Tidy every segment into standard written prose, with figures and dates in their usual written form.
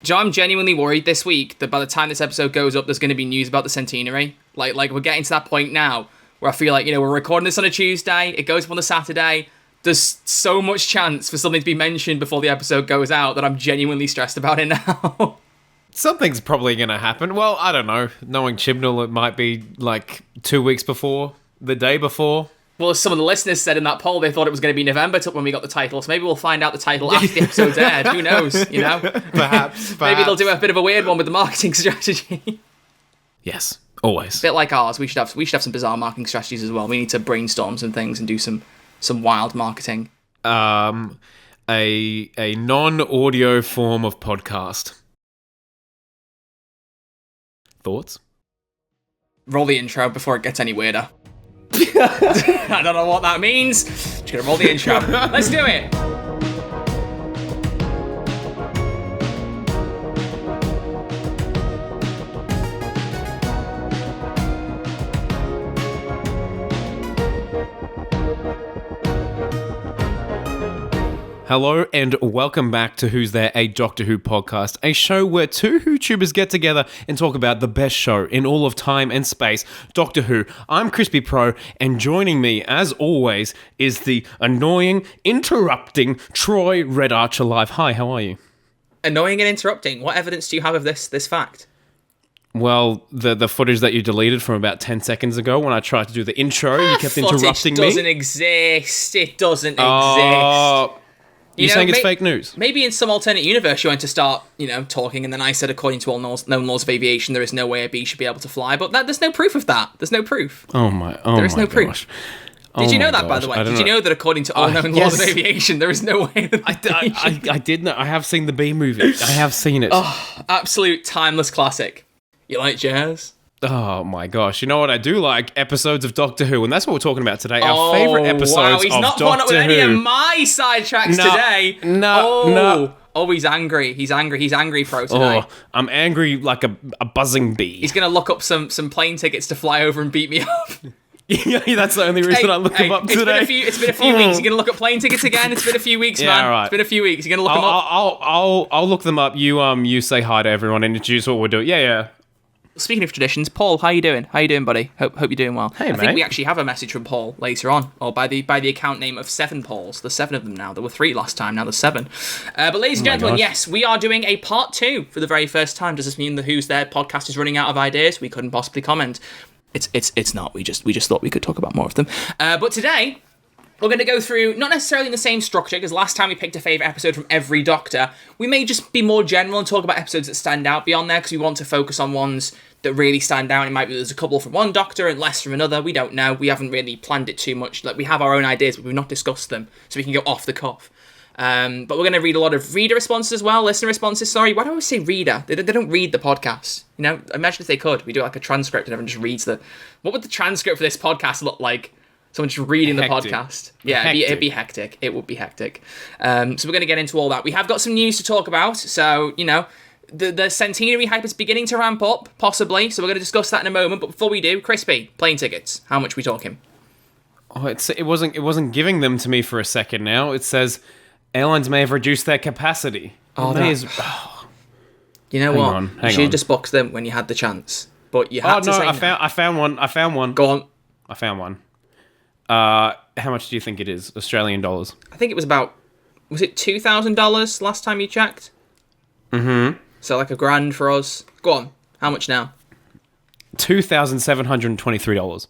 Joe, I'm genuinely worried this week that by the time this episode goes up, there's going to be news about the centenary. Like we're getting to that point now where I feel like, we're recording this on a Tuesday, it goes up on a Saturday. There's so much chance for something to be mentioned before the episode goes out that I'm genuinely stressed about it now. Something's probably going to happen. Well, I don't know. Knowing Chibnall, it might be like 2 weeks before, the day before. Well, as some of the listeners said in that poll, they thought it was going to be November when we got the title. So maybe we'll find out the title after the episode's aired. Who knows, Perhaps. Maybe they'll do a bit of a weird one with the marketing strategy. Yes, always. A bit like ours. We should have some bizarre marketing strategies as well. We need to brainstorm some things and do some wild marketing. A non-audio form of podcast. Thoughts? Roll the intro before it gets any weirder. I don't know what that means. Just gonna roll the intro. Let's do it. Hello and welcome back to Who's There, a Doctor Who podcast, a show where two YouTubers get together and talk about the best show in all of time and space, Doctor Who. I'm Crispy Pro, and joining me, as always, is the annoying, interrupting Troy Red Archer Live. Hi, how are you? Annoying and interrupting. What evidence do you have of this fact? Well, the footage that you deleted from about 10 seconds ago when I tried to do the intro, you kept interrupting me. It doesn't exist. It doesn't exist. You're saying it's fake news? Maybe in some alternate universe you went to start, talking, and then I said, according to all known laws of aviation, there is no way a bee should be able to fly. But there's no proof of that. There's no proof. There is no proof. Did you know that, by the way? Did you know that according to all known laws of aviation, there is no way that I did know. I have seen the Bee movie. I have seen it. Oh, absolute timeless classic. You like jazz? Oh my gosh. You know what? I do like episodes of Doctor Who, and that's what we're talking about today. Our favourite episodes of Doctor Who. He's not putting up with any of my sidetracks today. No. Oh, he's angry. He's angry pro today. Oh, I'm angry like a buzzing bee. He's going to look up some plane tickets to fly over and beat me up. Yeah, that's the only reason I look them up today. It's been a few weeks. You're going to look up plane tickets again? It's been a few weeks, man. Right. It's been a few weeks. You're going to look them up? I'll look them up. You say hi to everyone and introduce what we're doing. Yeah. Speaking of traditions, Paul, how you doing? How you doing, buddy? Hope you're doing well. Hey, I think we actually have a message from Paul later on, or by the account name of 7 Pauls. There's 7 of them now. There were 3 last time. Now there's 7. But ladies and gentlemen, yes, we are doing a part 2 for the very first time. Does this mean the Who's There podcast is running out of ideas? We couldn't possibly comment. It's not. We just thought we could talk about more of them. But today, we're going to go through, not necessarily in the same structure, because last time we picked a favourite episode from every Doctor. We may just be more general and talk about episodes that stand out beyond there, because we want to focus on ones that really stand out. It might be there's a couple from one Doctor and less from another. We don't know. We haven't really planned it too much. Like, we have our own ideas, but we've not discussed them, so we can go off the cuff. But we're going to read a lot of reader responses as well, listener responses, sorry. Why do I always say reader? They don't read the podcast. Imagine if they could. We do like a transcript and everyone just reads what would the transcript for this podcast look like? Someone just reading the podcast. Yeah, it'd be hectic. It would be hectic. So we're going to get into all that. We have got some news to talk about. So, the centenary hype is beginning to ramp up, possibly. So we're going to discuss that in a moment. But before we do, Crispy, plane tickets. How much are we talking? Oh, it wasn't giving them to me for a second now. It says airlines may have reduced their capacity. You know what? You should have just boxed them when you had the chance. But you had to say I found one. Go on. I found one. How much do you think it is? Australian dollars. I think it was it $2,000 last time you checked? Mm-hmm. So like $1,000 for us. Go on. How much now? $2,723.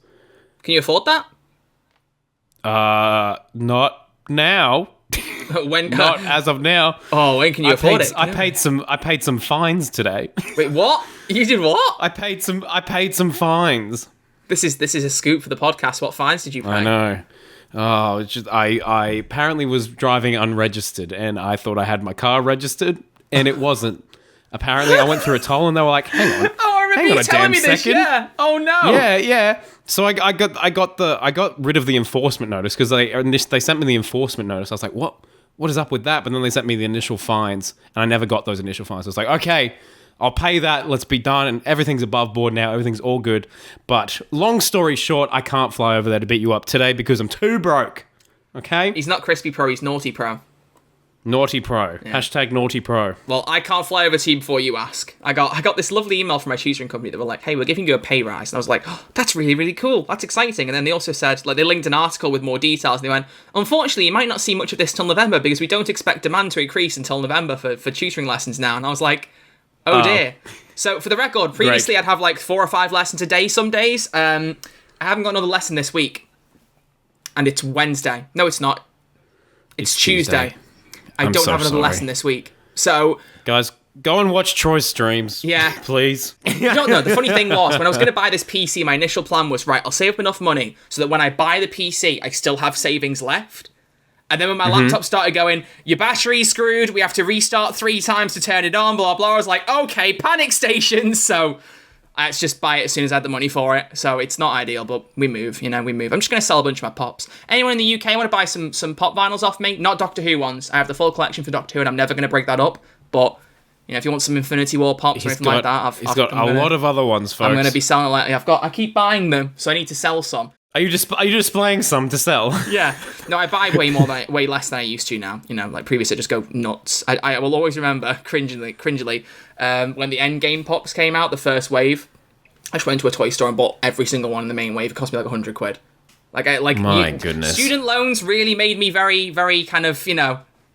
Can you afford that? Not now. When? Not as of now. Oh, when can you afford it? I paid some fines today. Wait, what? You did what? I paid some fines. This is a scoop for the podcast. What fines did you pay? I know. Oh, it's just I apparently was driving unregistered, and I thought I had my car registered, and it wasn't. Apparently, I went through a toll, and they were like, "Hang on, I remember you telling me this. Yeah. Oh no. Yeah. So I got rid of the enforcement notice because they sent me the enforcement notice. I was like, what is up with that? But then they sent me the initial fines, and I never got those initial fines. I was like, okay, I'll pay that. Let's be done. And everything's above board now. Everything's all good. But long story short, I can't fly over there to beat you up today because I'm too broke. Okay? He's not Crispy Pro. He's Naughty Pro. Naughty Pro. Yeah. Hashtag Naughty Pro. Well, I can't fly over to you before you ask. I got this lovely email from my tutoring company that were like, hey, we're giving you a pay rise. And I was like, oh, that's really, really cool. That's exciting. And then they also said, like, they linked an article with more details. And they went, unfortunately, you might not see much of this till November because we don't expect demand to increase until November for tutoring lessons now. And I was like, oh dear. So for the record, previously I'd have like 4 or 5 lessons a day some days. I haven't got another lesson this week. And it's Wednesday. No, it's not. It's Tuesday. I don't have another lesson this week. So... Guys, go and watch Troy's streams. Yeah. Please. You don't know. The funny thing was, when I was going to buy this PC, my initial plan was, right, I'll save up enough money so that when I buy the PC, I still have savings left. And then when my laptop started going, your battery's screwed, we have to restart 3 times to turn it on, blah, blah, I was like, okay, panic stations. So I had to just buy it as soon as I had the money for it. So it's not ideal, but we move. I'm just going to sell a bunch of my pops. Anyone in the UK want to buy some pop vinyls off me? Not Doctor Who ones. I have the full collection for Doctor Who, and I'm never going to break that up. But, if you want some Infinity War pops or anything like that, he's got a lot of other ones, folks. I'm going to be selling I keep buying them, so I need to sell some. Are you displaying some to sell? Yeah. No, I buy way less than I used to now. Like previously I just go nuts. I will always remember, cringily, when the Endgame pops came out, the first wave, I just went to a toy store and bought every single one in the main wave. It cost me like £100. My goodness. Student loans really made me very, very kind of,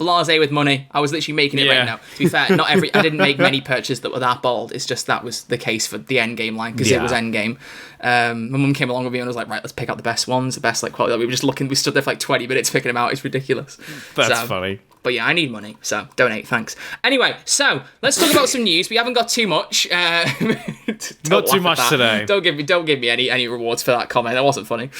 blasé with money. I was literally making it right now. To be fair, I didn't make many purchases that were that bold. It's just that was the case for the Endgame line because it was Endgame. My mum came along with me and was like, right, let's pick out the best ones, the best quality. We were just looking. We stood there for like 20 minutes picking them out. It's ridiculous. That's funny. But yeah, I need money, so donate, thanks. Anyway, so let's talk about some news. We haven't got too much. Not too much today. Don't give me any rewards for that comment. That wasn't funny.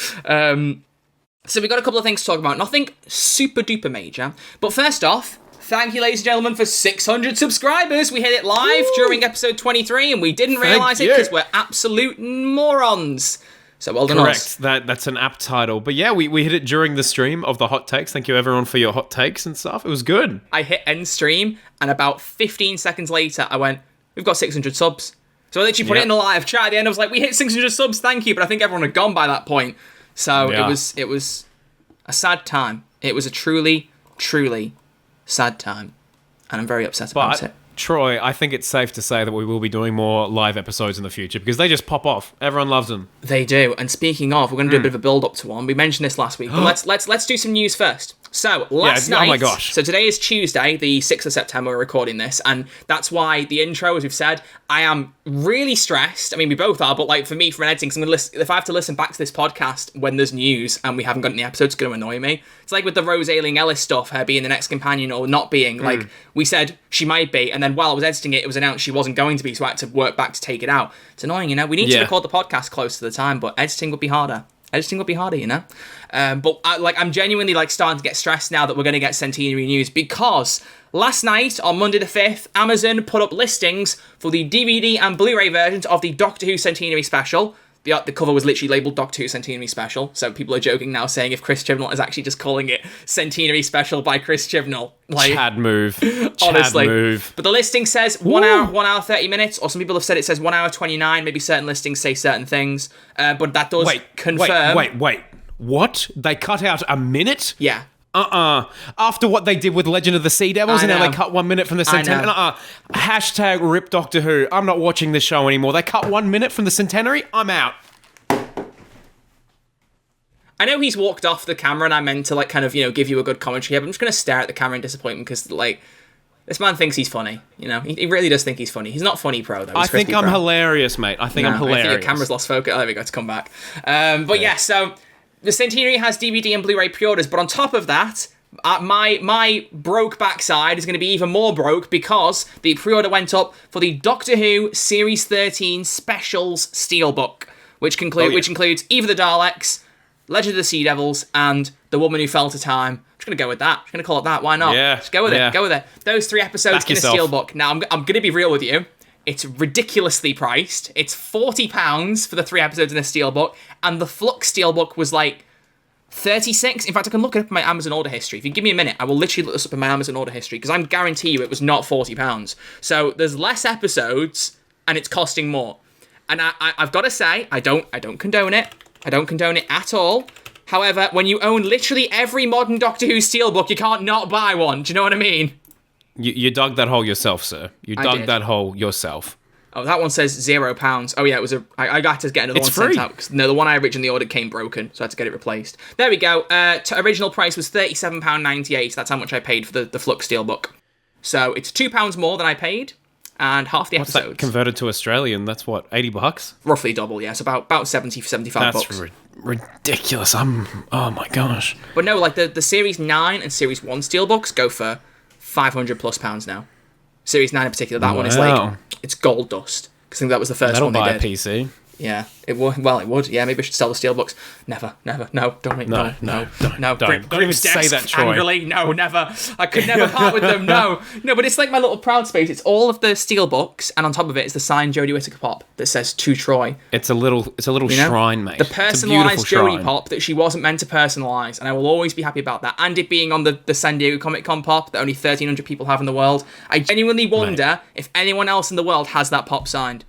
So we've got a couple of things to talk about. Nothing super duper major. But first off, thank you, ladies and gentlemen, for 600 subscribers. We hit it live during episode 23, and we didn't realise it because we're absolute morons. So well done us. Correct. That's an apt title. But yeah, we hit it during the stream of the hot takes. Thank you, everyone, for your hot takes and stuff. It was good. I hit end stream, and about 15 seconds later, I went, we've got 600 subs. So I literally put it in the live chat at the end. I was like, we hit 600 subs, thank you. But I think everyone had gone by that point. So it was a sad time. It was a truly, truly sad time. And I'm very upset about it. Troy, I think it's safe to say that we will be doing more live episodes in the future because they just pop off. Everyone loves them. They do. And speaking of, we're going to do a bit of a build-up to one. We mentioned this last week, but let's do some news first. So, last night... Oh my gosh. So today is Tuesday, the 6th of September, we're recording this, and that's why the intro, as we've said, I am really stressed. I mean, we both are, but like for me, for editing, if I have to listen back to this podcast when there's news and we haven't got any episodes, it's going to annoy me. It's like with the Rose Ayling-Ellis stuff, her being the next companion or not being. Like, we said she might be, and then while I was editing it, it was announced she wasn't going to be, so I had to work back to take it out. It's annoying, We need to record the podcast close to the time, but editing would be harder. But I'm genuinely starting to get stressed now that we're going to get Centenary news because last night on Monday the 5th, Amazon put up listings for the DVD and Blu-ray versions of the Doctor Who Centenary special. The cover was literally labelled Doctor Who Centenary Special, so people are joking now saying if Chris Chibnall is actually just calling it Centenary Special by Chris Chibnall. Chad move. Honestly. Chad move. But the listing says 1 hour 30 minutes, or some people have said it says 1 hour 29, maybe certain listings say certain things, but that does confirm... Wait. What? They cut out a minute? Yeah. After what they did with Legend of the Sea Devils, and now they cut 1 minute from the Centenary. Hashtag rip Doctor Who. I'm not watching this show anymore. They cut 1 minute from the Centenary. I'm out. I know he's walked off the camera, and I meant to give you a good commentary here, but I'm just going to stare at the camera in disappointment because this man thinks he's funny. He really does think he's funny. He's not funny pro though. I think I'm hilarious, mate. I'm hilarious. I think your camera's lost focus. Oh, there we go. To come back. So. The Centenary has DVD and Blu-ray pre-orders, but on top of that, my broke backside is going to be even more broke because the pre-order went up for the Doctor Who Series 13 Specials Steelbook, which includes Eve of the Daleks, Legend of the Sea Devils, and The Woman Who Fell to Time. I'm just going to go with that. I'm just going to call it that. Why not? Yeah. Just go with it. Those 3 episodes in a Steelbook. Now, I'm going to be real with you. It's ridiculously priced. It's £40 for the 3 episodes in a steelbook, and the Flux steelbook was like $36. In fact, I can look it up in my Amazon order history. If you give me a minute, I will literally look this up in my Amazon order history because I guarantee you it was not £40. So there's less episodes, and it's costing more. And I've got to say, I don't condone it. I don't condone it at all. However, when you own literally every modern Doctor Who steelbook, you can't not buy one. Do you know what I mean? You dug that hole yourself, sir. You dug that hole yourself. Oh, that one says £0. Oh yeah, it was I got to get another one sent out. No, the one I originally ordered came broken, so I had to get it replaced. There we go. Original price was £37.98. That's how much I paid for the Flux Steelbook. So it's £2 more than I paid, and half the episodes. What's that converted to Australian? That's what, $80? Roughly double, yes. About 70 for 75 bucks. That's ridiculous. Oh my gosh. But no, like the Series 9 and Series 1 Steelbooks go for £500+ now. Series 9 in particular, that one is like, it's gold dust. Because I think that was the first one they did. That'll buy a PC. Yeah, it would. Well, it would. Yeah, maybe I should sell the steelbooks. Never. No, don't make no. Don't even say that, Troy. Angrily, no, never. I could never part with them. No. But it's like my little proud space. It's all of the steelbooks, and on top of it is the signed Jodie Whittaker pop that says "To Troy." It's a little shrine, mate. The personalised Jodie pop that she wasn't meant to personalise, and I will always be happy about that. And it being on the San Diego Comic Con pop that only 1,300 people have in the world. I genuinely wonder if anyone else in the world has that pop signed.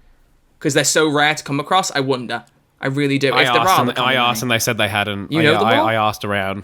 Because they're so rare to come across, I wonder. I really do. I asked, and they said they hadn't. I asked around.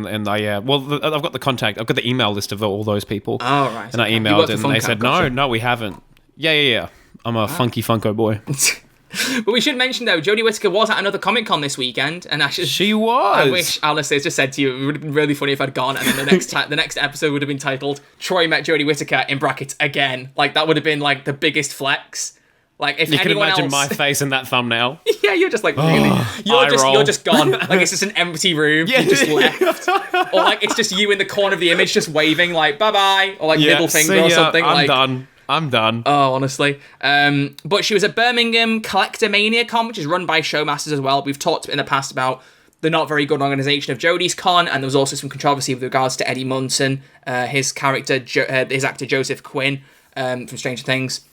And I've got the contact. I've got the email list of all those people. Oh, right. And I emailed and they said, no, we haven't. Yeah. I'm a funky Funko boy. But we should mention, though, Jodie Whittaker was at another Comic-Con this weekend. And she was. I wish, honestly, as just said to you, it would have been really funny if I'd gone, and then the next episode would have been titled, Troy met Jodie Whittaker, in brackets, again. Like, that would have been, like, the biggest flex. Like, if you can imagine else... my face in that thumbnail. Yeah, you're just like, really? You're just gone. Like, it's just an empty room. Yeah. You just left. Or, like, it's just you in the corner of the image just waving, like, bye-bye. Or, like, middle finger or something. I'm done. Oh, honestly. But she was at Birmingham Collectormania Con, which is run by Showmasters as well. We've talked in the past about the not very good organisation of Jodie's con, and there was also some controversy with regards to Eddie Munson, his character, his actor Joseph Quinn from Stranger Things.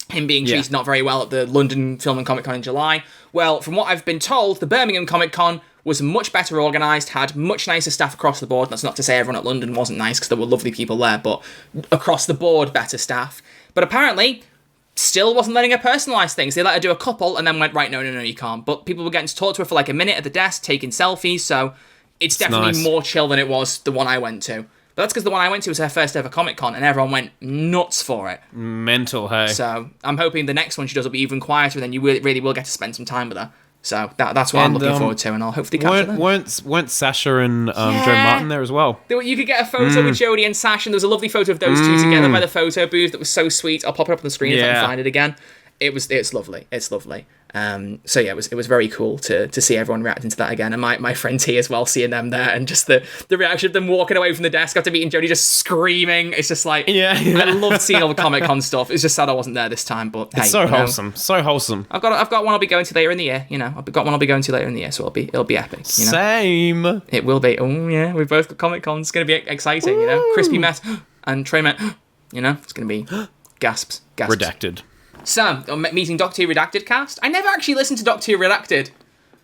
Him being treated not very well at the London Film and Comic Con in July. Well, from what I've been told, the Birmingham Comic Con was much better organised, had much nicer staff across the board. That's not to say everyone at London wasn't nice, because there were lovely people there, but across the board, better staff. But apparently, still wasn't letting her personalise things. They let her do a couple, and then went, right, no, you can't. But people were getting to talk to her for like a minute at the desk, taking selfies, so it's definitely more chill than it was the one I went to. But that's because the one I went to was her first ever Comic-Con, and everyone went nuts for it. Mental, hey. So I'm hoping the next one she does will be even quieter, and then you really will get to spend some time with her. So that's what I'm looking forward to, and I'll hopefully catch her then. Weren't Sasha and Joe Martin there as well? You could get a photo with Jodie and Sasha, and there was a lovely photo of those two together by the photo booth that was so sweet. I'll pop it up on the screen if I can find it again. It's lovely. It's lovely. So yeah, it was very cool to see everyone reacting to that again, and my friend T as well, seeing them there, and just the reaction of them walking away from the desk after meeting Jodie, just screaming. It's just like, I loved seeing all the Comic-Con stuff. It's just sad I wasn't there this time, but hey, it's so wholesome, so wholesome. I've got one I'll be going to later in the year. I've got one I'll be going to later in the year, so it'll be epic. Same. It will be. Oh yeah, we've both got Comic-Con. It's gonna be exciting. Crispy met and Trey met. It's gonna be gasps. Redacted. So, meeting Doctor Who Redacted cast. I never actually listened to Doctor Who Redacted.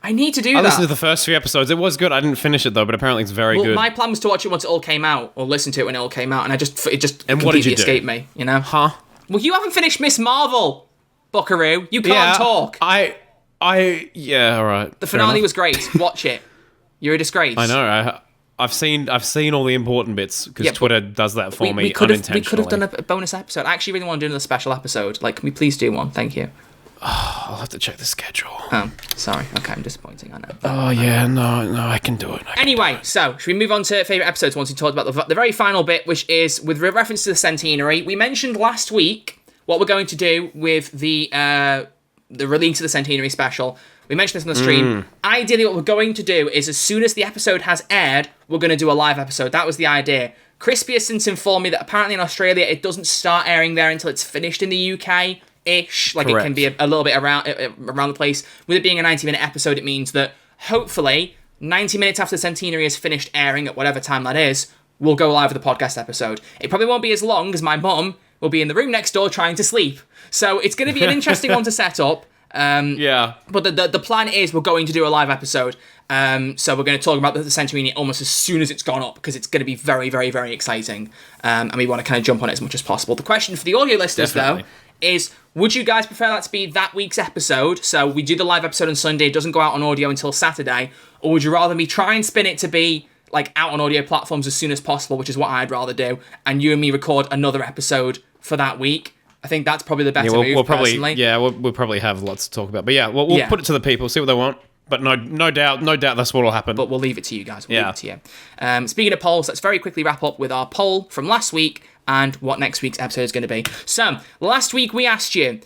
I need to do that. I listened to the first few episodes. It was good. I didn't finish it though, but apparently it's very good. My plan was to watch it once it all came out, or listen to it when it all came out, and it just completely escaped me. Huh? Well, you haven't finished Miss Marvel, Buckaroo. You can't talk. Yeah, all right. The finale was great. Watch it. You're a disgrace. I know. I've seen all the important bits because Twitter does that for me unintentionally. We could have done a bonus episode. I actually really want to do another special episode. Like, can we please do one? Thank you. I'll have to check the schedule. Oh, sorry. Okay, I'm disappointing. I know. Oh yeah, no, I can do it. Anyway, so should we move on to favourite episodes once we talked about the very final bit, which is with reference to the centenary. We mentioned last week what we're going to do with the release of the centenary special. We mentioned this on the stream. Ideally, what we're going to do is as soon as the episode has aired, we're going to do a live episode. That was the idea. Crispy has since informed me that apparently in Australia, it doesn't start airing there until it's finished in the UK-ish. Like, correct. It can be a little bit around the place. With it being a 90-minute episode, it means that hopefully 90 minutes after the centenary is finished airing at whatever time that is, we'll go live with the podcast episode. It probably won't be as long as my mum will be in the room next door trying to sleep. So it's going to be an interesting one to set up. But the plan is we're going to do a live episode. So we're going to talk about the centenary almost as soon as it's gone up, because it's going to be very, very, very exciting. And we want to kind of jump on it as much as possible. The question for the audio listeners, though, is, would you guys prefer that to be that week's episode? So we do the live episode on Sunday, it doesn't go out on audio until Saturday. Or would you rather me try and spin it to be like out on audio platforms as soon as possible, which is what I'd rather do, and you and me record another episode for that week? I think that's probably the better move, we'll probably, personally. Yeah, we'll probably have lots to talk about. But yeah, we'll put it to the people, see what they want. But no doubt that's what will happen. But we'll leave it to you guys. We'll leave it to you. Speaking of polls, let's very quickly wrap up with our poll from last week and what next week's episode is going to be. So, last week we asked you,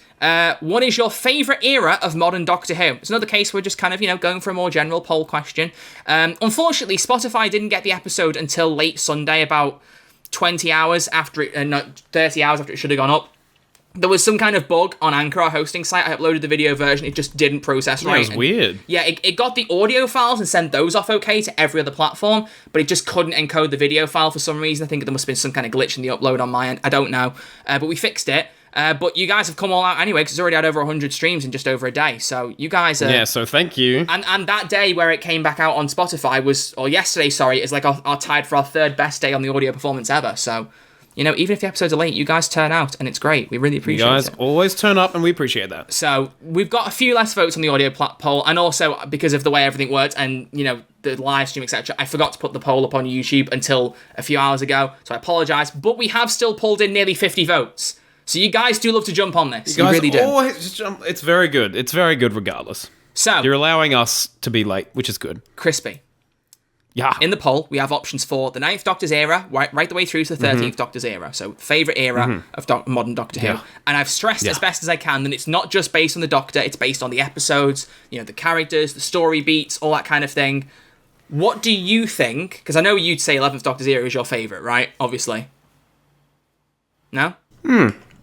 what is your favourite era of modern Doctor Who? It's another case where we're just kind of, going for a more general poll question. Unfortunately, Spotify didn't get the episode until late Sunday, about 20 hours after it, 30 hours after it should have gone up. There was some kind of bug on Anchor, our hosting site. I uploaded the video version. It just didn't process right. It was weird. Yeah, it got the audio files and sent those off okay to every other platform, but it just couldn't encode the video file for some reason. I think there must have been some kind of glitch in the upload on my end. I don't know. But we fixed it. But you guys have come all out anyway, because it's already had over 100 streams in just over a day. So you guys are... Yeah, so thank you. And that day where it came back out on Spotify yesterday, is like our tied for our third best day on the audio performance ever. So... even if the episodes are late, you guys turn out, and it's great. We really appreciate it. You guys always turn up, and we appreciate that. So, we've got a few less votes on the audio poll, and also, because of the way everything worked, and, the live stream, etc., I forgot to put the poll up on YouTube until a few hours ago, so I apologise, but we have still pulled in nearly 50 votes. So, you guys do love to jump on this. You really do. Always jump. It's very good. It's very good regardless. So, you're allowing us to be late, which is good. Crispy. Yeah. In the poll, we have options for the 9th Doctor's era, right the way through to the 13th Doctor's era. So, favourite era of modern Doctor Who. And I've stressed as best as I can that it's not just based on the Doctor, it's based on the episodes, the characters, the story beats, all that kind of thing. What do you think? Because I know you'd say 11th Doctor's era is your favourite, right? Obviously. No?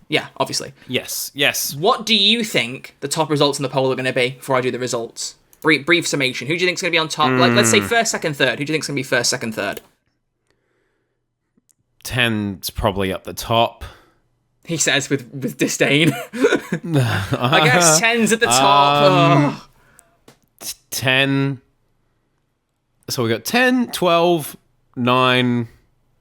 Yeah, obviously. Yes. What do you think the top results in the poll are going to be before I do the results? Brief summation. Who do you think's going to be on top? Let's say first, second, third. Who do you think's going to be first, second, third? 10's probably up the top. He says with disdain. I guess 10's at the top. 10. So we got 10, 12, 9.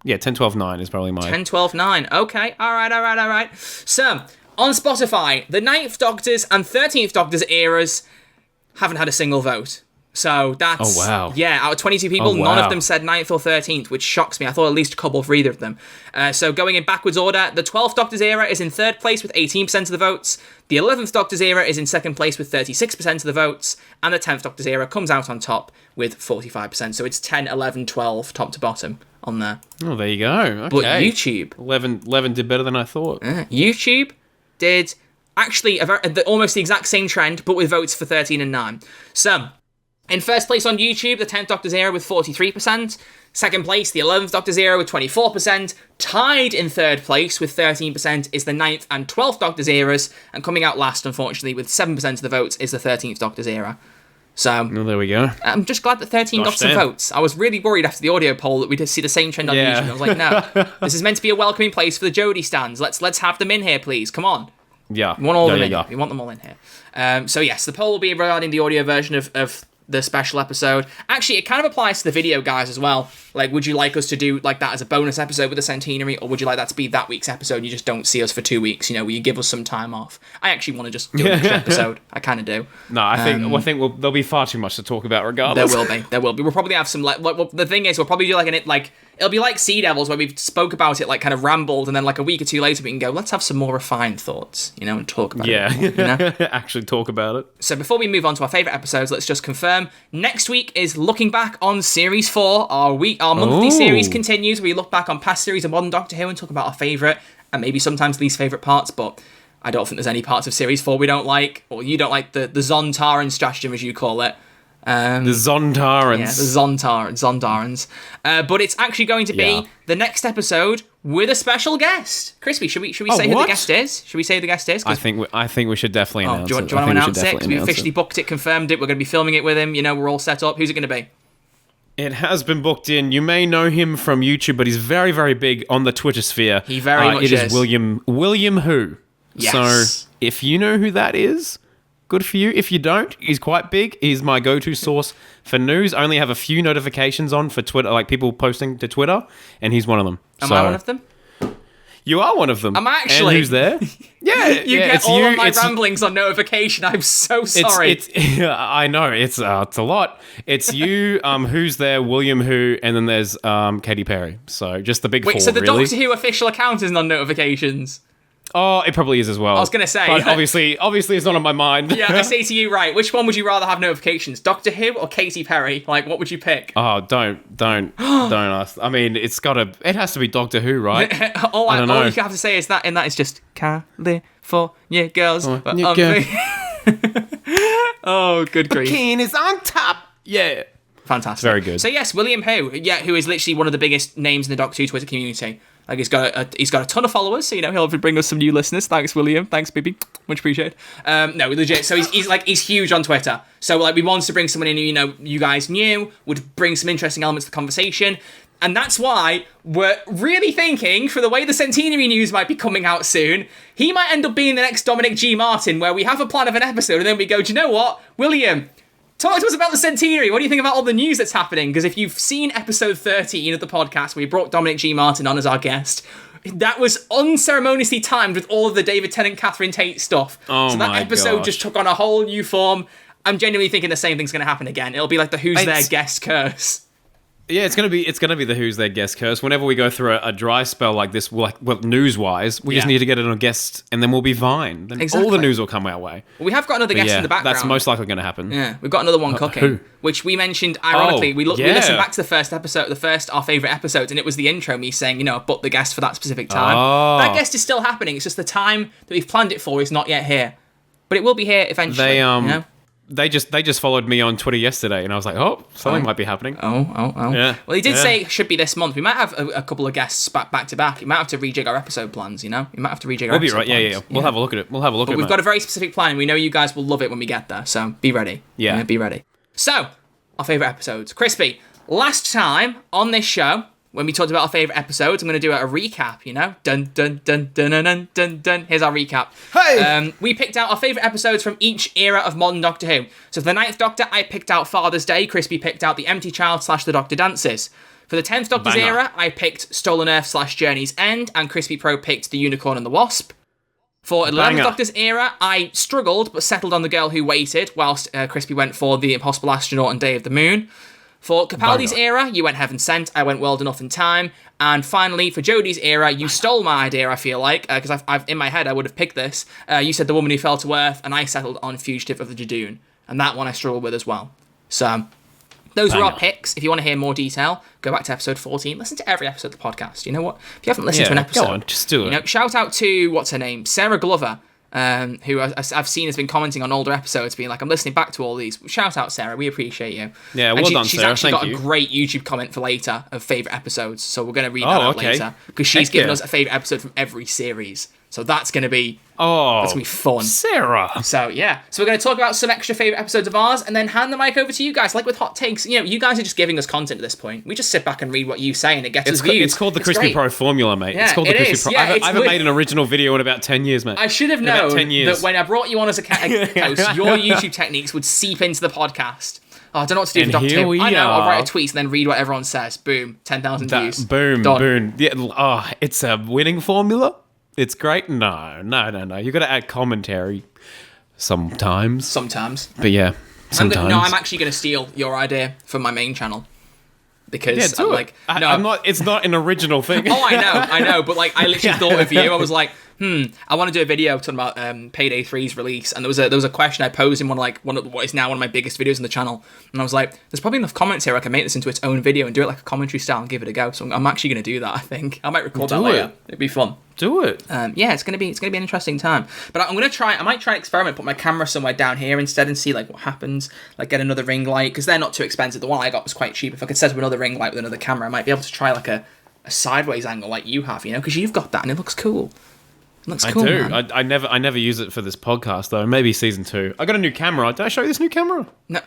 Yeah, 10, 12, 9 is probably my... 10, 12, 9. Okay. All right. So, on Spotify, the 9th Doctor's and 13th Doctor's eras haven't had a single vote. So that's... Oh, wow. Yeah, out of 22 people, none of them said 9th or 13th, which shocks me. I thought at least a couple for either of them. So going in backwards order, the 12th Doctor's era is in third place with 18% of the votes. The 11th Doctor's era is in second place with 36% of the votes. And the 10th Doctor's era comes out on top with 45%. So it's 10, 11, 12, top to bottom on there. Oh, there you go. Okay. But YouTube... 11 did better than I thought. YouTube did... Actually, almost the exact same trend, but with votes for 13 and 9. So, in first place on YouTube, the 10th Doctor's era with 43%. Second place, the 11th Doctor's era with 24%. Tied in third place with 13% is the 9th and 12th Doctor's eras. And coming out last, unfortunately, with 7% of the votes is the 13th Doctor's era. So, well, there we go. I'm just glad that 13 got some votes. I was really worried after the audio poll that we'd see the same trend on YouTube. I was like, no, this is meant to be a welcoming place for the Jodie stands. Let's have them in here, please. Come on. Yeah. We want all of them in. We want them all in here. So yes, the poll will be regarding the audio version of the special episode. Actually, it kind of applies to the video guys as well. Like, would you like us to do like that as a bonus episode with the centenary, or would you like that to be that week's episode? You just don't see us for 2 weeks, will you give us some time off? I actually want to just do an extra episode. I kind of do. No, I think there'll be far too much to talk about regardless. There will be. We'll probably have some the thing is, we'll probably do it'll be like Sea Devils, where we've spoke about it, like kind of rambled, and then like a week or two later we can go, let's have some more refined thoughts, and talk about it. Actually talk about it. So before we move on to our favourite episodes, let's just confirm, next week is looking back on Series 4, our monthly series continues. We look back on past series of Modern Doctor Who and talk about our favourite, and maybe sometimes least favourite parts, but I don't think there's any parts of Series 4 we don't like, or you don't like the Zontaran stratagem, as you call it. The Zondarans. Yeah, the Zondarans. But it's actually going to be the next episode with a special guest. Crispy, should we say who the guest is? Should we say who the guest is? I think we should definitely announce it. Do you want to announce it? Because we officially booked it, confirmed it. We're going to be filming it with him. We're all set up. Who's it going to be? It has been booked in. You may know him from YouTube, but he's very, very big on the Twitter sphere. He very much is. It is William Who. Yes. So if you know who that is, good for you. If you don't, he's quite big. He's my go-to source for news. I only have a few notifications on for Twitter, like people posting to Twitter, and he's one of them. Am I one of them? You are one of them. I'm actually. And who's there? Yeah, you get it's all you. of my ramblings on notification. I'm so sorry. I know it's a lot. It's you. Who's there? William Who, and then there's Katy Perry. So just the big four. So the really. Doctor Who official account isn't on notifications. Oh, it probably is as well. I was gonna say, but obviously, it's not on my mind. Yeah, I say to you, right? Which one would you rather have notifications, Doctor Who or Katy Perry? Like, what would you pick? Oh, don't ask. I mean, it has to be Doctor Who, right? all you have to say is that, and that is just California girls. Oh, good grief! Keen is on top. Yeah. Fantastic. Very good. So yes, William Who, who is literally one of the biggest names in the Doctor Who Twitter community. Like he's got a ton of followers, so he'll bring us some new listeners. Thanks, William. Thanks, Bibi. Much appreciated. No, legit. So he's huge on Twitter. So like we wanted to bring someone in who you guys knew would bring some interesting elements to the conversation, and that's why we're really thinking, for the way the Centenary news might be coming out soon, he might end up being the next Dominic G. Martin, where we have a plan of an episode and then we go, do you know what, William? Talk to us about the Centenary. What do you think about all the news that's happening? Because if you've seen episode 13 of the podcast, we brought Dominic G. Martin on as our guest. That was unceremoniously timed with all of the David Tennant, Catherine Tate stuff. Oh, so that episode just took on a whole new form. I'm genuinely thinking the same thing's going to happen again. It'll be like the Who's There guest curse. Yeah, it's gonna be the Who's Their Guest curse. Whenever we go through a dry spell like this, news-wise, we just need to get it on a guest, and then we'll be fine. Then all the news will come our way. Well, we have got another guest in the background. That's most likely going to happen. Yeah, we've got another one cooking, who? Which we mentioned ironically. We listened back to the first episode, our favourite episodes, and it was the intro, me saying, I booked the guest for that specific time. Oh. That guest is still happening. It's just the time that we've planned it for is not yet here, but it will be here eventually. They just followed me on Twitter yesterday, and I was like, oh, something might be happening. Oh. Yeah. Well, he did say it should be this month. We might have a couple of guests back to back. We might have to rejig our episode plans, We might have to rejig our episode plans. Yeah. We'll have a look at it. But we've got a very specific plan, and we know you guys will love it when we get there, so be ready. Yeah. Be ready. So, our favourite episodes. Crispy, last time on this show, when we talked about our favourite episodes, I'm going to do a recap, Dun, dun, dun, dun, dun, dun, dun, dun. Here's our recap. Hey! We picked out our favourite episodes from each era of modern Doctor Who. So for the 9th Doctor, I picked out Father's Day. Crispy picked out The Empty Child / The Doctor Dances. For the 10th Doctor's era, I picked Stolen Earth / Journey's End, and Crispy Pro picked The Unicorn and the Wasp. For 11th Doctor's era, I struggled, but settled on The Girl Who Waited, whilst Crispy went for The Impossible Astronaut and Day of the Moon. For Capaldi's era, you went Heaven Sent, I went World Enough in Time, and finally, for Jodie's era, you stole my idea, I feel like, because I've in my head I would have picked this. You said The Woman Who Fell to Earth, and I settled on Fugitive of the Jadoon, and that one I struggled with as well. So, those are our picks. If you want to hear more detail, go back to episode 14. Listen to every episode of the podcast. You know what? If you haven't listened to an episode, go on, just do it. Shout out to, what's her name? Sarah Glover. Who I've seen has been commenting on older episodes, being like, I'm listening back to all these. Shout out, Sarah. We appreciate you. Yeah, well done, She's Sarah. actually Thank got you. a great YouTube comment for later of favourite episodes, so we're going to read that out later. Because she's given us a favourite episode from every series. So that's going to be fun. Sarah. So, yeah. So we're going to talk about some extra favourite episodes of ours and then hand the mic over to you guys. Like with hot takes, you guys are just giving us content at this point. We just sit back and read what you say and it gets us views. It's called the Crispy Pro formula, mate. Yeah, it's called the Crispy Pro. Yeah, I haven't made an original video in about 10 years, mate. I should have known that when I brought you on as a host, your YouTube techniques would seep into the podcast. Oh, I don't know what to do for Doctor Who. I know, I'll write a tweet and then read what everyone says. Boom, 10,000 views. Boom. Yeah, it's a winning formula. It's great. No. You got to add commentary sometimes. But yeah, sometimes. I'm actually going to steal your idea from my main channel because it's not an original thing. Oh, I know, but I literally thought of you. I was like, I want to do a video talking about Payday 3's release, and there was a question I posed in one of what is now one of my biggest videos on the channel, and I was like, there's probably enough comments here I can make this into its own video and do it like a commentary style and give it a go. So I'm actually going to do that. I think I might record that later. It'd be fun. Do it. It's gonna be an interesting time. But I might try and experiment, put my camera somewhere down here instead and see what happens. Get another ring light, because they're not too expensive. The one I got was quite cheap. If I could set up another ring light with another camera, I might be able to try a sideways angle like you have, because you've got that and it looks cool. I do. I never use it for this podcast though. Maybe season 2. I got a new camera. Did I show you this new camera? No.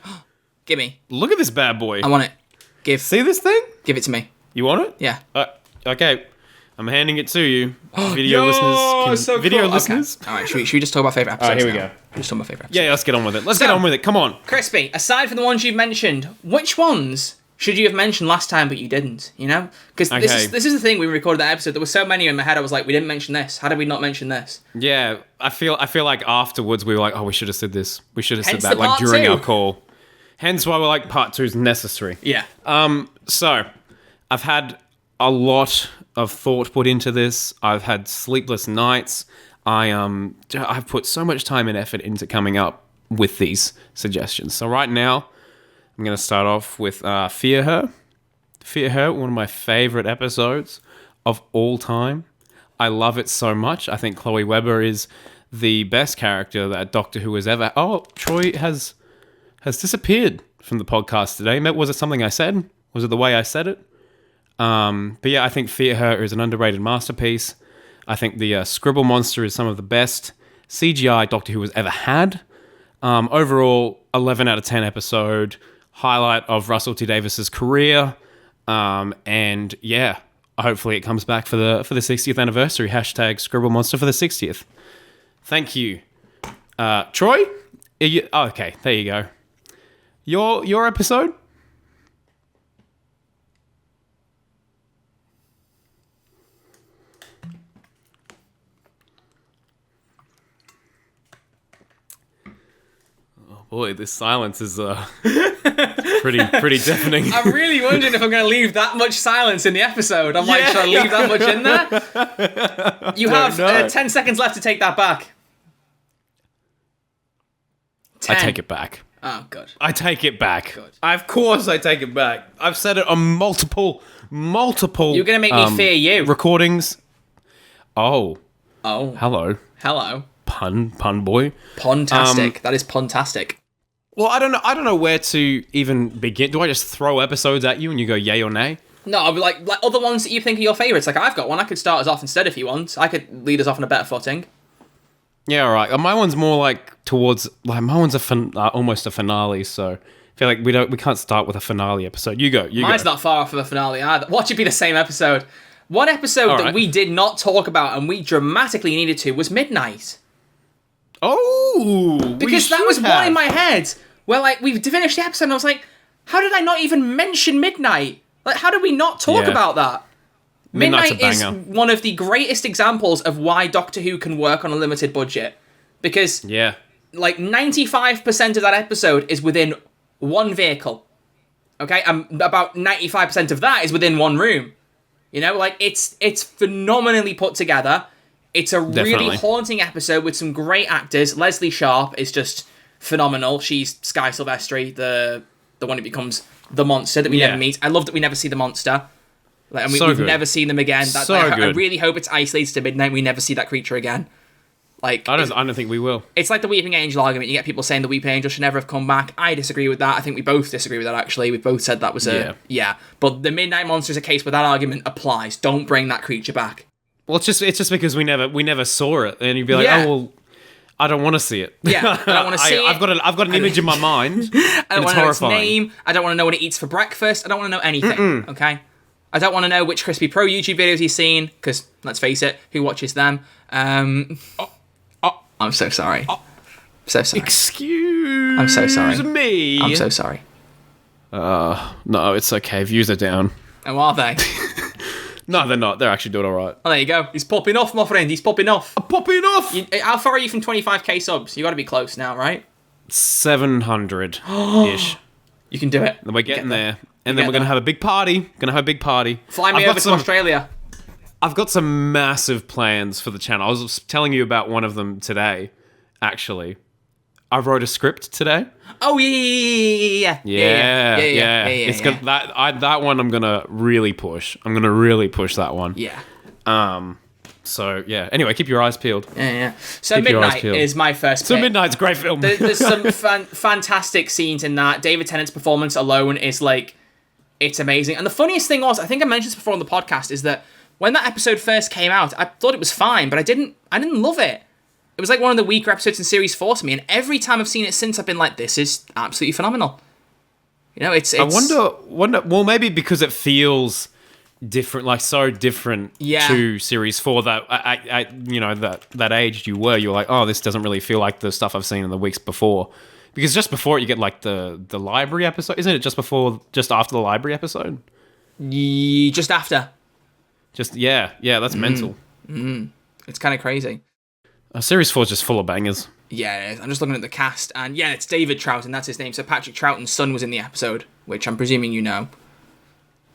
Give me. Look at this bad boy. I want it. See this thing? Give it to me. You want it? Yeah. Okay. I'm handing it to you. Video listeners. Video listeners. Okay. All right. Should we just talk about favourite episodes? All right, here we go. Just talk about favourite episodes. Yeah, let's get on with it. Let's get on with it. Come on. Crispy, aside from the ones you've mentioned, which ones should you have mentioned last time, but you didn't, you know? Because this is the thing, we recorded that episode, there were so many in my head, I was like, we didn't mention this. How did we not mention this? Yeah, I feel like afterwards we were like, oh, we should have said this. We should have said that, like, part during 2. our call. Hence why we're like, part 2 is necessary. Yeah. So, I've had a lot of thought put into this. I've had sleepless nights. I've put so much time and effort into coming up with these suggestions. So right now, I'm going to start off with Fear Her. Fear Her, one of my favorite episodes of all time. I love it so much. I think Chloe Webber is the best character that Doctor Who has ever... Oh, Troy has disappeared from the podcast today. Was it something I said? Was it the way I said it? But yeah, I think Fear Her is an underrated masterpiece. I think the Scribble Monster is some of the best CGI Doctor Who has ever had. Overall, 11 out of 10 episode, highlight of Russell T Davis's career. And yeah, hopefully it comes back for the 60th anniversary. Hashtag Scribble Monster for the 60th. Thank you. Troy? Okay, there you go. Your episode? Boy, this silence is pretty deafening. I'm really wondering if I'm going to leave that much silence in the episode. I'm like, should I leave that much in there? You have 10 seconds left to take that back. 10. I take it back. Oh, good. I take it back. Good. Of course I take it back. I've said it on multiple... You're going to make me fear you. Recordings. Oh. Oh. Hello. Pun boy. Puntastic. That is puntastic. Well, I don't know where to even begin. Do I just throw episodes at you and you go yay or nay? No, I'll be like other ones that you think are your favourites. Like, I've got one. I could start us off instead if you want. I could lead us off on a better footing. Yeah, all right. My one's more like towards... Like, my one's almost a finale, so... I feel like we can't start with a finale episode. You go. Mine's not far off of a finale either. Watch it be the same episode. One episode that we did not talk about and we dramatically needed to was Midnight. Oh! Because that was one in my head where, like, we finished the episode and I was like, how did I not even mention Midnight? Like, how did we not talk about that? Midnight is one of the greatest examples of why Doctor Who can work on a limited budget. Because, like, 95% of that episode is within one vehicle. Okay? And about 95% of that is within one room. You know, like, it's phenomenally put together. It's a really haunting episode with some great actors. Leslie Sharp is just phenomenal. She's Sky Silvestri, the one who becomes the monster that we never meet. I love that we never see the monster. Like, and we've never seen them again. I really hope it's isolated to Midnight. We never see that creature again. Like, I don't think we will. It's like the Weeping Angel argument. You get people saying the Weeping Angel should never have come back. I disagree with that. I think we both disagree with that, actually. We both said that was But the Midnight Monster is a case where that argument applies. Don't bring that creature back. Well, it's just because we never saw it, and you'd be like, oh well, I don't want to see it. Yeah, I don't want to see it. I've got an image in my mind. I don't want to know its name. I don't want to know what it eats for breakfast. I don't want to know anything. Okay, I don't want to know which Crispy Pro YouTube videos he's seen because let's face it, who watches them? I'm so sorry. So sorry. Excuse. I'm so sorry. Me. I'm so sorry. No, it's okay. Views are down. Oh, are they? No, they're not. They're actually doing all right. Oh, there you go. He's popping off, my friend. He's popping off. I'm popping off! How far are you from 25k subs? You got to be close now, right? 700-ish. You can do it. And we're getting there. And then we're going to have a big party. Fly me over to Australia. I've got some massive plans for the channel. I was telling you about one of them today, actually. I wrote a script today. Oh yeah. It's that one I'm gonna really push. I'm gonna really push that one. Yeah. So yeah. Anyway, keep your eyes peeled. Yeah. So Midnight is my first pick. So Midnight's a great film. There's some fantastic scenes in that. David Tennant's performance alone is like, it's amazing. And the funniest thing was, I think I mentioned this before on the podcast, is that when that episode first came out, I thought it was fine, but I didn't love it. It was like one of the weaker episodes in Series 4 to me, and every time I've seen it since, I've been like, this is absolutely phenomenal. You know, it's... I wonder... Well, maybe because it feels different, like so different to Series 4 that, that age you were like, oh, this doesn't really feel like the stuff I've seen in the weeks before. Because just before it, you get like the library episode, isn't it? Just after the library episode. Just after. That's mental. It's kind of crazy. Series 4 is just full of bangers. Yeah, I'm just looking at the cast, and yeah, it's David Troughton, that's his name. So Patrick Troughton's son was in the episode, which I'm presuming you know.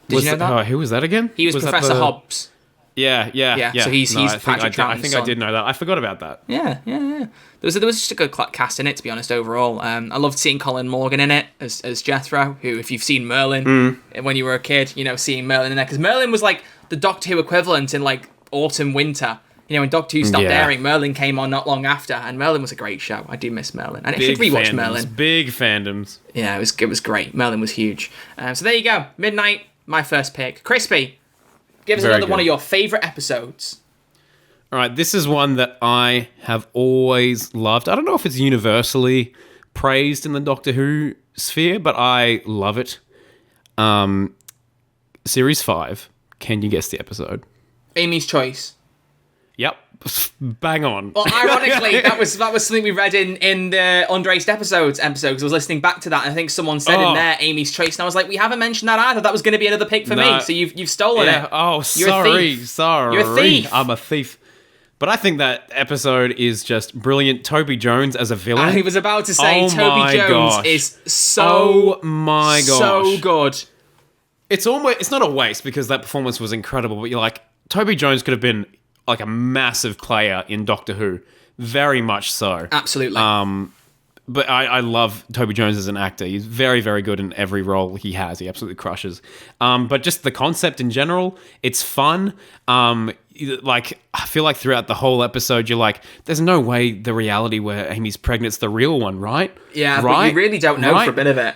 Did you know that? Who was that again? He was Professor Hobbs. Yeah. So he's Patrick Troughton's son. I think I did know that. I forgot about that. Yeah. There was just a good cast in it, to be honest, overall. I loved seeing Colin Morgan in it as Jethro, who, if you've seen Merlin when you were a kid, seeing Merlin in there. Because Merlin was like the Doctor Who equivalent in like autumn, winter. When Doctor Who stopped airing, Merlin came on not long after, and Merlin was a great show. I do miss Merlin. And I should rewatch Merlin. Big fandoms. Yeah, it was great. Merlin was huge. So there you go. Midnight, my first pick. Crispy, give us another one of your favourite episodes. All right, this is one that I have always loved. I don't know if it's universally praised in the Doctor Who sphere, but I love it. Series 5. Can you guess the episode? Amy's Choice. Yep, bang on. Well, ironically, that was something we read in the Undraced episodes because I was listening back to that, and I think someone said in there Amy's Choice, and I was like, we haven't mentioned that either. That was going to be another pick for me, so you've stolen it. Oh, You're sorry. You're a thief. I'm a thief. But I think that episode is just brilliant. Toby Jones as a villain. I was about to say, Toby Jones is so good. It's not a waste because that performance was incredible, but you're like, Toby Jones could have been like a massive player in Doctor Who. Very much so. Absolutely. But I love Toby Jones as an actor. He's very, very good in every role he has. He absolutely crushes. But just the concept in general, it's fun. Like, I feel like throughout the whole episode, you're like, there's no way the reality where Amy's pregnant's the real one, right? Yeah, right? But you really don't know for a bit of it.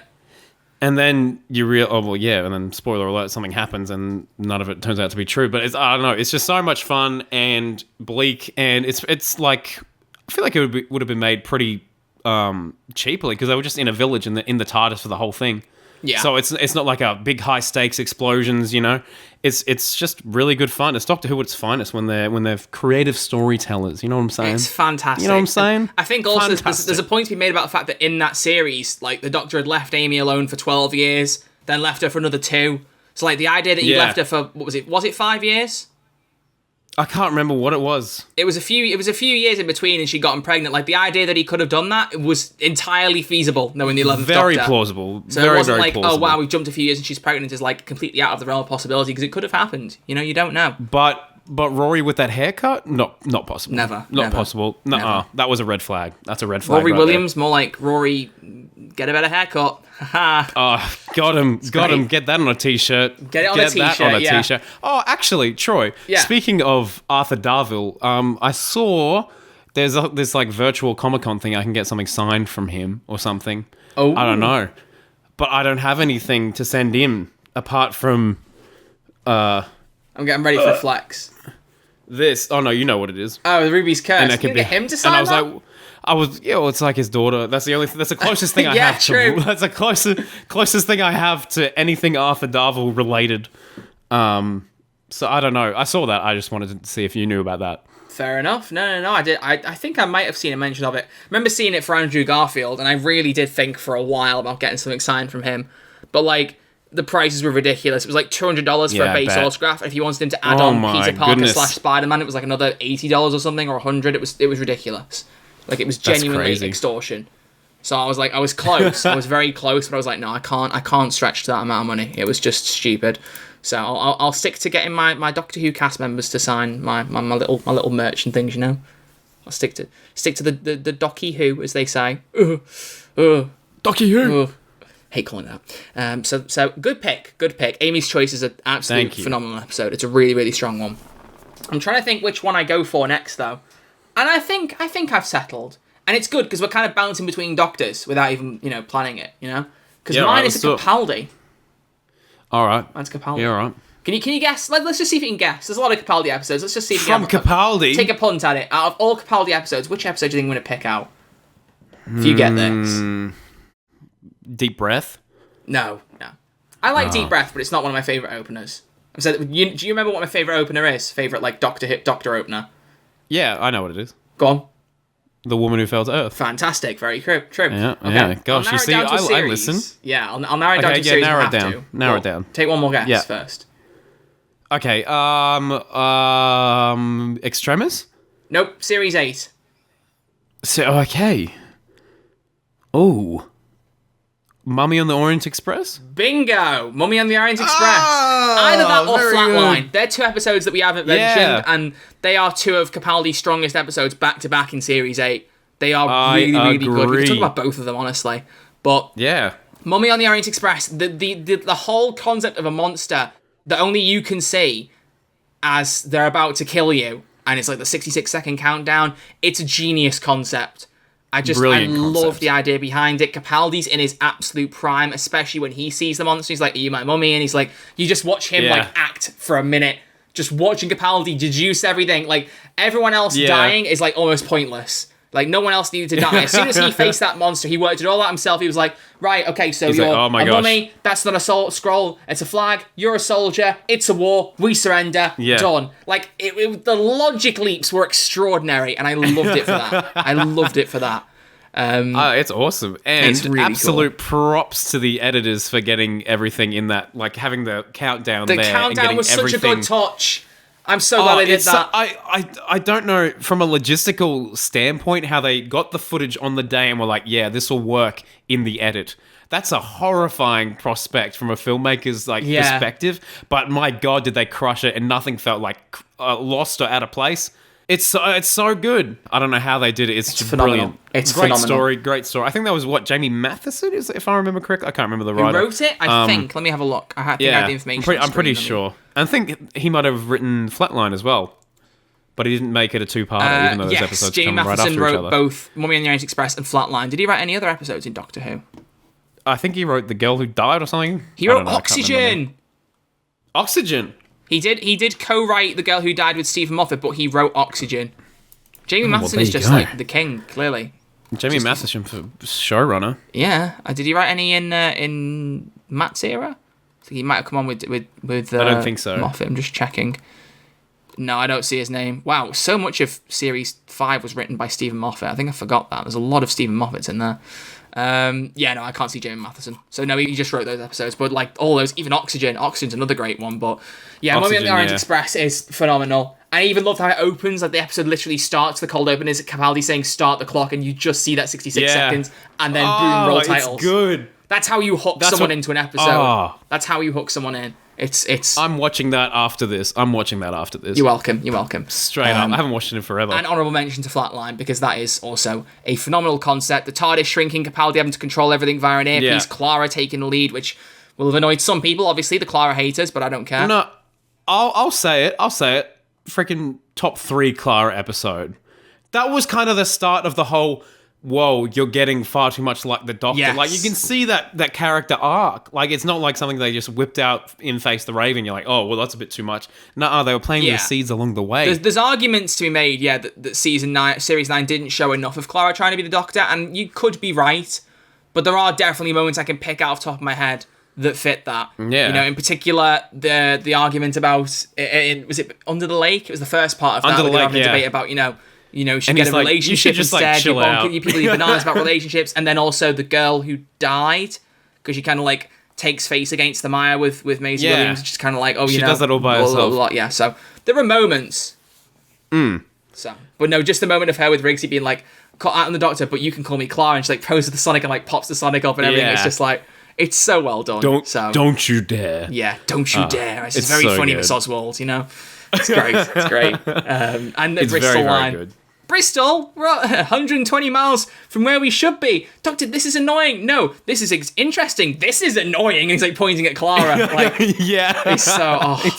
And then and then spoiler alert, something happens and none of it turns out to be true. But I don't know, it's just so much fun and bleak, and it's like, I feel like it would have been made pretty cheaply because they were just in a village in the TARDIS for the whole thing. Yeah. So it's not like a big high stakes explosions, It's just really good fun. It's Doctor Who at its finest when they're creative storytellers. You know what I'm saying? It's fantastic. You know what I'm saying? And I think also there's a point to be made about the fact that in that series, like, the Doctor had left Amy alone for 12 years, then left her for another 2. So like the idea that you left her for, what was it? Was it 5 years? I can't remember what it was. It was a few years in between, and she got him pregnant. Like, the idea that he could have done that was entirely feasible, knowing the 11th very Doctor. Plausible. So very, it wasn't very like, plausible. oh wow, we've jumped a few years and she's pregnant is like completely out of the realm of possibility, because it could have happened. You don't know. But Rory with that haircut, not possible. Never. Possible. No, that was a red flag. That's a red flag. Rory Williams, more like Rory, get a better haircut. Got him. Get that on a t-shirt. Get it on a t-shirt. T-shirt. Oh, actually, Troy. Yeah. Speaking of Arthur Darvill, I saw there's this like virtual Comic-Con thing. I can get something signed from him or something. Oh, I don't know, but I don't have anything to send him apart from. I'm getting ready for flex. This. Oh no, you know what it is. Oh, the Ruby's Curse. And can you get him to sign that? And I was like, it's like his daughter. That's the closest thing I have. True. That's the closest thing I have to anything Arthur Darvill related. So I don't know. I saw that. I just wanted to see if you knew about that. Fair enough. No. I did. I think I might have seen a mention of it. I remember seeing it for Andrew Garfield, and I really did think for a while about getting something signed from him. But like, the prices were ridiculous. It was like $200 for a base autograph. And if you wanted him to add on Peter Parker / Spider-Man, it was like another $80 or something, or $100. It was ridiculous. Like, it was genuinely extortion. So I was like, I was close. I was very close, but I was like, no, I can't stretch to that amount of money. It was just stupid. So I'll stick to getting my Doctor Who cast members to sign my little merch and things. I'll stick to the Docky Who, as they say. Docky Who. Hate calling it that. So good pick. Amy's Choice is an absolute phenomenal episode. It's a really, really strong one. I'm trying to think which one I go for next, though. And I think I've settled. And it's good because we're kind of bouncing between Doctors without even, planning it, Because mine is a Capaldi. All right. Mine's Capaldi. Yeah, all right. Can you guess? Let's just see if you can guess. There's a lot of Capaldi episodes. Let's just see if you can Capaldi? Take a punt at it. Out of all Capaldi episodes, which episode do you think I'm going to pick out? If you get this. Deep Breath? No. I like Deep Breath, but it's not one of my favourite openers. Do you remember what my favourite opener is? Favourite, like, Doctor opener? Yeah, I know what it is. Go on. The Woman Who Fell to Earth. Fantastic. Very true. Yeah, Okay. yeah. Gosh, you see, I listen. Yeah, I'll narrow it down to a series. Narrow it down. Narrow it down. Take one more guess first. Okay, Extremis? Nope, series 8. So, okay. Oh. Mummy on the Orient Express? Bingo! Mummy on the Orient Express. Either that or Flatline. They're 2 episodes that we haven't mentioned, and they are 2 of Capaldi's strongest episodes back-to-back in Series 8. They are really good. We can talk about both of them, honestly. But Mummy on the Orient Express, the whole concept of a monster that only you can see as they're about to kill you, and it's like the 66-second countdown, it's a genius concept. I love the idea behind it. Capaldi's in his absolute prime, especially when he sees the monster. He's like, "Are you my mummy?" And he's like, you just watch him act for a minute. Just watching Capaldi deduce everything. Like, everyone else dying is like almost pointless. Like, no one else needed to die. As soon as he faced that monster, he worked it all out himself. He was like, right, okay, so you're a mummy. That's not a scroll. It's a flag. You're a soldier. It's a war. We surrender. Done. Like, the logic leaps were extraordinary, and I loved it for that. It's awesome. And it's really absolute props to the editors for getting everything in that, like having the countdown there. The countdown was such a good touch. I'm so glad they did that. I don't know from a logistical standpoint how they got the footage on the day and were like, yeah, this will work in the edit. That's a horrifying prospect from a filmmaker's perspective. But my God, did they crush it, and nothing felt like lost or out of place. It's so good. I don't know how they did it. It's just brilliant. It's great story. I think that was Jamie Matheson, if I remember correctly. I can't remember the writer. Who wrote it? I think. Let me have a look. I have the information. I'm pretty sure. I think he might have written Flatline as well, but he didn't make it a 2-parter, even though those episodes come right after each other. Jamie Matheson wrote both Mummy on the Orient Express and Flatline. Did he write any other episodes in Doctor Who? I think he wrote The Girl Who Died or something. He wrote Oxygen. Oxygen. He did co-write The Girl Who Died with Stephen Moffat, but he wrote Oxygen. Jamie Matheson is just like the king, clearly. Jamie Matheson for showrunner. Yeah. Did he write any in Matt's era? I think he might have come on with I don't think so. Moffat. I'm just checking. No, I don't see his name. Wow, so much of Series 5 was written by Stephen Moffat. I think I forgot that. There's a lot of Stephen Moffats in there. No, I can't see Jamie Matheson. So no, he just wrote those episodes. But like all those, even Oxygen's another great one. But yeah, Mummy on the Orient Express is phenomenal. I even love how it opens. Like the episode literally starts. The cold open is Capaldi saying "start the clock," and you just see that 66 seconds, and then boom, roll titles. It's good. That's how you hook someone into an episode. That's how you hook someone in. It's. I'm watching that after this. You're welcome. Straight up. I haven't watched it in forever. An honourable mention to Flatline, because that is also a phenomenal concept. The TARDIS shrinking, Capaldi having to control everything via an earpiece, Clara taking the lead, which will have annoyed some people, obviously, the Clara haters, but I don't care. No, I'll say it. Freaking top 3 Clara episode. That was kind of the start of the whole, whoa, you're getting far too much like the Doctor. Yes. Like, you can see that character arc. Like, it's not like something they just whipped out in Face the Raven. You're like, oh, well, that's a bit too much. No, they were planting the seeds along the way. There's arguments to be made, that Series 9 didn't show enough of Clara trying to be the Doctor, and you could be right, but there are definitely moments I can pick out off the top of my head that fit that. Yeah. In particular, the argument about, was it Under the Lake? It was the first part of that. Under the Lake, debate about, you should get a relationship just instead. chill out. You people eat bananas about relationships. And then also the girl who died, because she kind of takes face against the mire with Maisie Williams. Just kind of she does that all by herself. Yeah, so there were moments. So, but no, just the moment of her with Riggsy being caught out on the Doctor, but you can call me Clara, and she poses the Sonic and pops the Sonic up and everything. It's just it's so well done. Don't you dare. Yeah, don't you dare. It's very so funny, Miss Oswald, It's great. It's great. And the it's Bristol very, line. very good. Bristol, we're 120 miles from where we should be. Doctor, this is annoying. No, this is interesting. This is annoying. And he's pointing at Clara. It's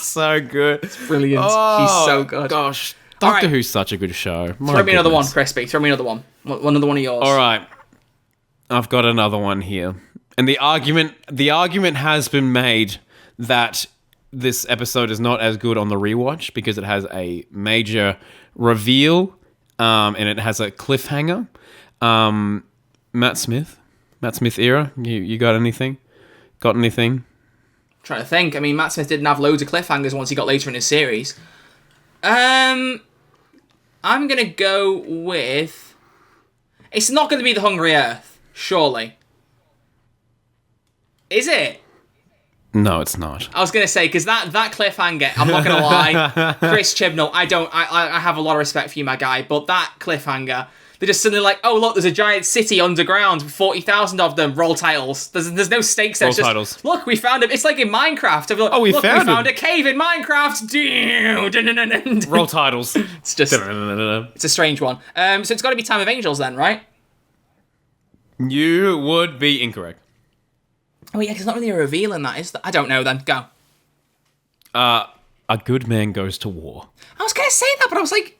so good. It's brilliant. He's so good. Gosh, Doctor Who's such a good show. Throw me another one, Crispy. Throw me another one. Another one of yours. All right, I've got another one here. And the argument has been made that this episode is not as good on the rewatch because it has a major reveal, and it has a cliffhanger. Matt Smith era. You got anything? Trying to think. I mean, Matt Smith didn't have loads of cliffhangers once he got later in his series. I'm gonna go with It's not going to be the Hungry Earth, surely. Is it? No, it's not. I was going to say, because that cliffhanger, I'm not going to lie, Chris Chibnall, I have a lot of respect for you, my guy, but that cliffhanger, they're just suddenly like, oh, look, there's a giant city underground, 40,000 of them, roll titles. There's no stakes there. Roll it's just, titles. Look, we found it. It's like in Minecraft. Like, we found a cave in Minecraft. Roll titles. It's just, it's a strange one. So it's got to be Time of Angels then, right? You would be incorrect. Oh yeah, 'cause it's not really a reveal in that, is there? I don't know then. Go. A good man goes to war. I was going to say that, but I was like,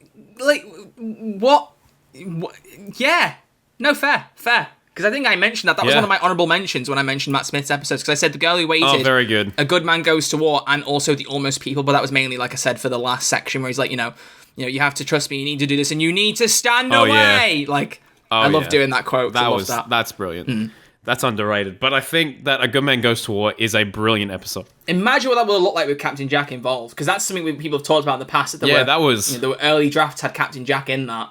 what? Yeah. No, fair. Because I think I mentioned that. That was one of my honourable mentions when I mentioned Matt Smith's episodes, because I said The Girl Who Waited. Oh, very good. A Good Man Goes to War, and also The Almost People, but that was mainly, like I said, for the last section where he's like, you have to trust me, you need to do this, and you need to stand away. Yeah. Like, I love doing that quote. That's brilliant. That's underrated. But I think that A Good Man Goes to War is a brilliant episode. Imagine what that would have looked like with Captain Jack involved, because that's something people have talked about in the past. There were early drafts had Captain Jack in that.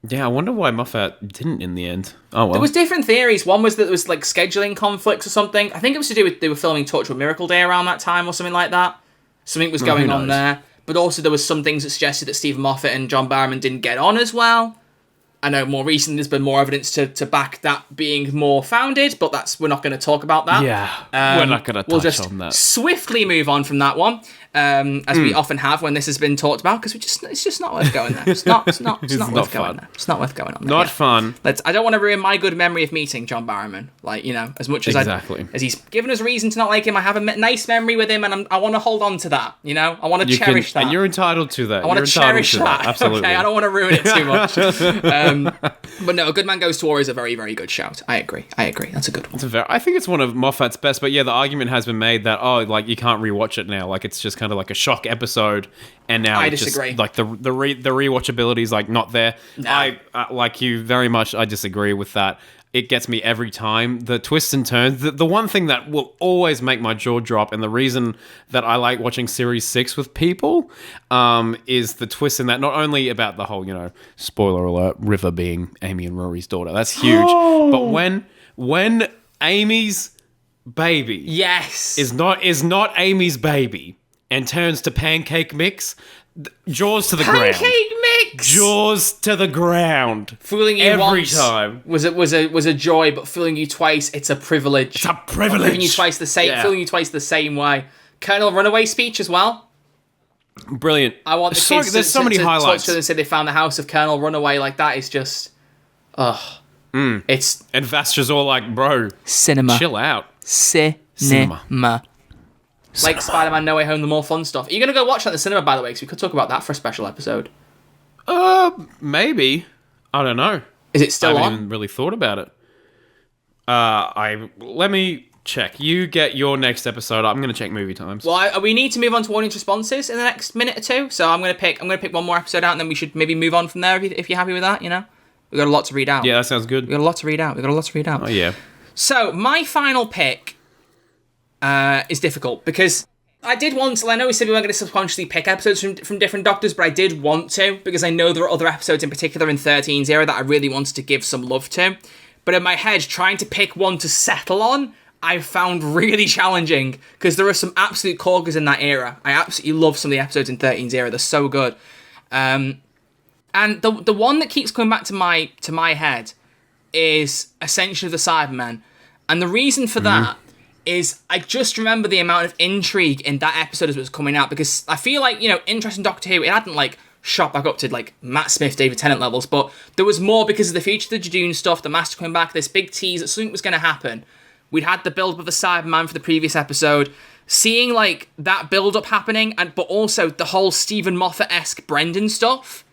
Yeah, I wonder why Moffat didn't in the end. Oh, well. There was different theories. One was that there was, like, scheduling conflicts or something. I think it was to do with they were filming Torchwood Miracle Day around that time or something like that. Something was going on there. But also there was some things that suggested that Stephen Moffat and John Barrowman didn't get on as well. I know more recently there's been more evidence to back that being more founded, but we're not going to talk about that. Yeah, we're not going to touch on that. We'll just swiftly move on from that one, as we often have when this has been talked about, because it's just not worth going there. It's not worth going there. It's not worth going on there. Not fun. I don't want to ruin my good memory of meeting John Barrowman. Like, as much as as he's given us reason to not like him, I have a nice memory with him, and I want to hold on to that. I want to cherish that. And you're entitled to that. I want to cherish that. Absolutely. Okay, I don't want to ruin it too much. But no, A Good Man Goes to War is a very, very good shout. I agree. That's a good one. I think it's one of Moffat's best, but yeah, the argument has been made that, you can't rewatch it now. Like, it's just kind of like a shock episode, and now I disagree. Just, like, the rewatchability is, like, not there. No. I like you very much, I disagree with that. It gets me every time. The twists and turns. The one thing that will always make my jaw drop, and the reason that I like watching Series 6 with people, is the twist in that. Not only about the whole, spoiler alert, River being Amy and Rory's daughter. That's huge. But when Amy's baby is not Amy's baby and turns to pancake mix, jaws to the ground. Pancake mix! Jaws to the ground. Fooling you every once time was a joy, but fooling you twice, it's a privilege. It's a privilege. Fooling you twice the same way. Colonel Runaway speech as well. Brilliant. I want the kids there's so many highlights. Talk to them and say they found the house of Colonel Runaway. Like, that is just, it's and Vastra's all like, bro, cinema. Chill out. Cinema. Like Spider-Man No Way Home, the more fun stuff. Are you going to go watch that at the cinema, by the way? Because we could talk about that for a special episode. Maybe. I don't know. Is it still on? I haven't even really thought about it. Let me check. You get your next episode. I'm going to check movie times. Well, we need to move on to audience responses in the next minute or two. So I'm going to pick one more episode out, and then we should maybe move on from there if you're happy with that. We've got a lot to read out. Yeah, that sounds good. We've got a lot to read out. Oh yeah. So my final pick is difficult because I did want to. I know we said we weren't going to subconsciously pick episodes from different Doctors, but I did want to because I know there are other episodes in particular in 13's era that I really wanted to give some love to. But in my head, trying to pick one to settle on, I found really challenging because there are some absolute corkers in that era. I absolutely love some of the episodes in 13's era. They're so good. And the one that keeps coming back to my head is Ascension of the Cybermen. And the reason for that is I just remember the amount of intrigue in that episode as it was coming out, because I feel like, interest in Doctor Who, it hadn't shot back up to Matt Smith, David Tennant levels, but there was more because of the future of the Judoon stuff, the Master coming back, this big tease that something was going to happen. We'd had the build-up of the Cyberman for the previous episode, seeing that build-up happening, but also the whole Stephen Moffat-esque Brendan stuff.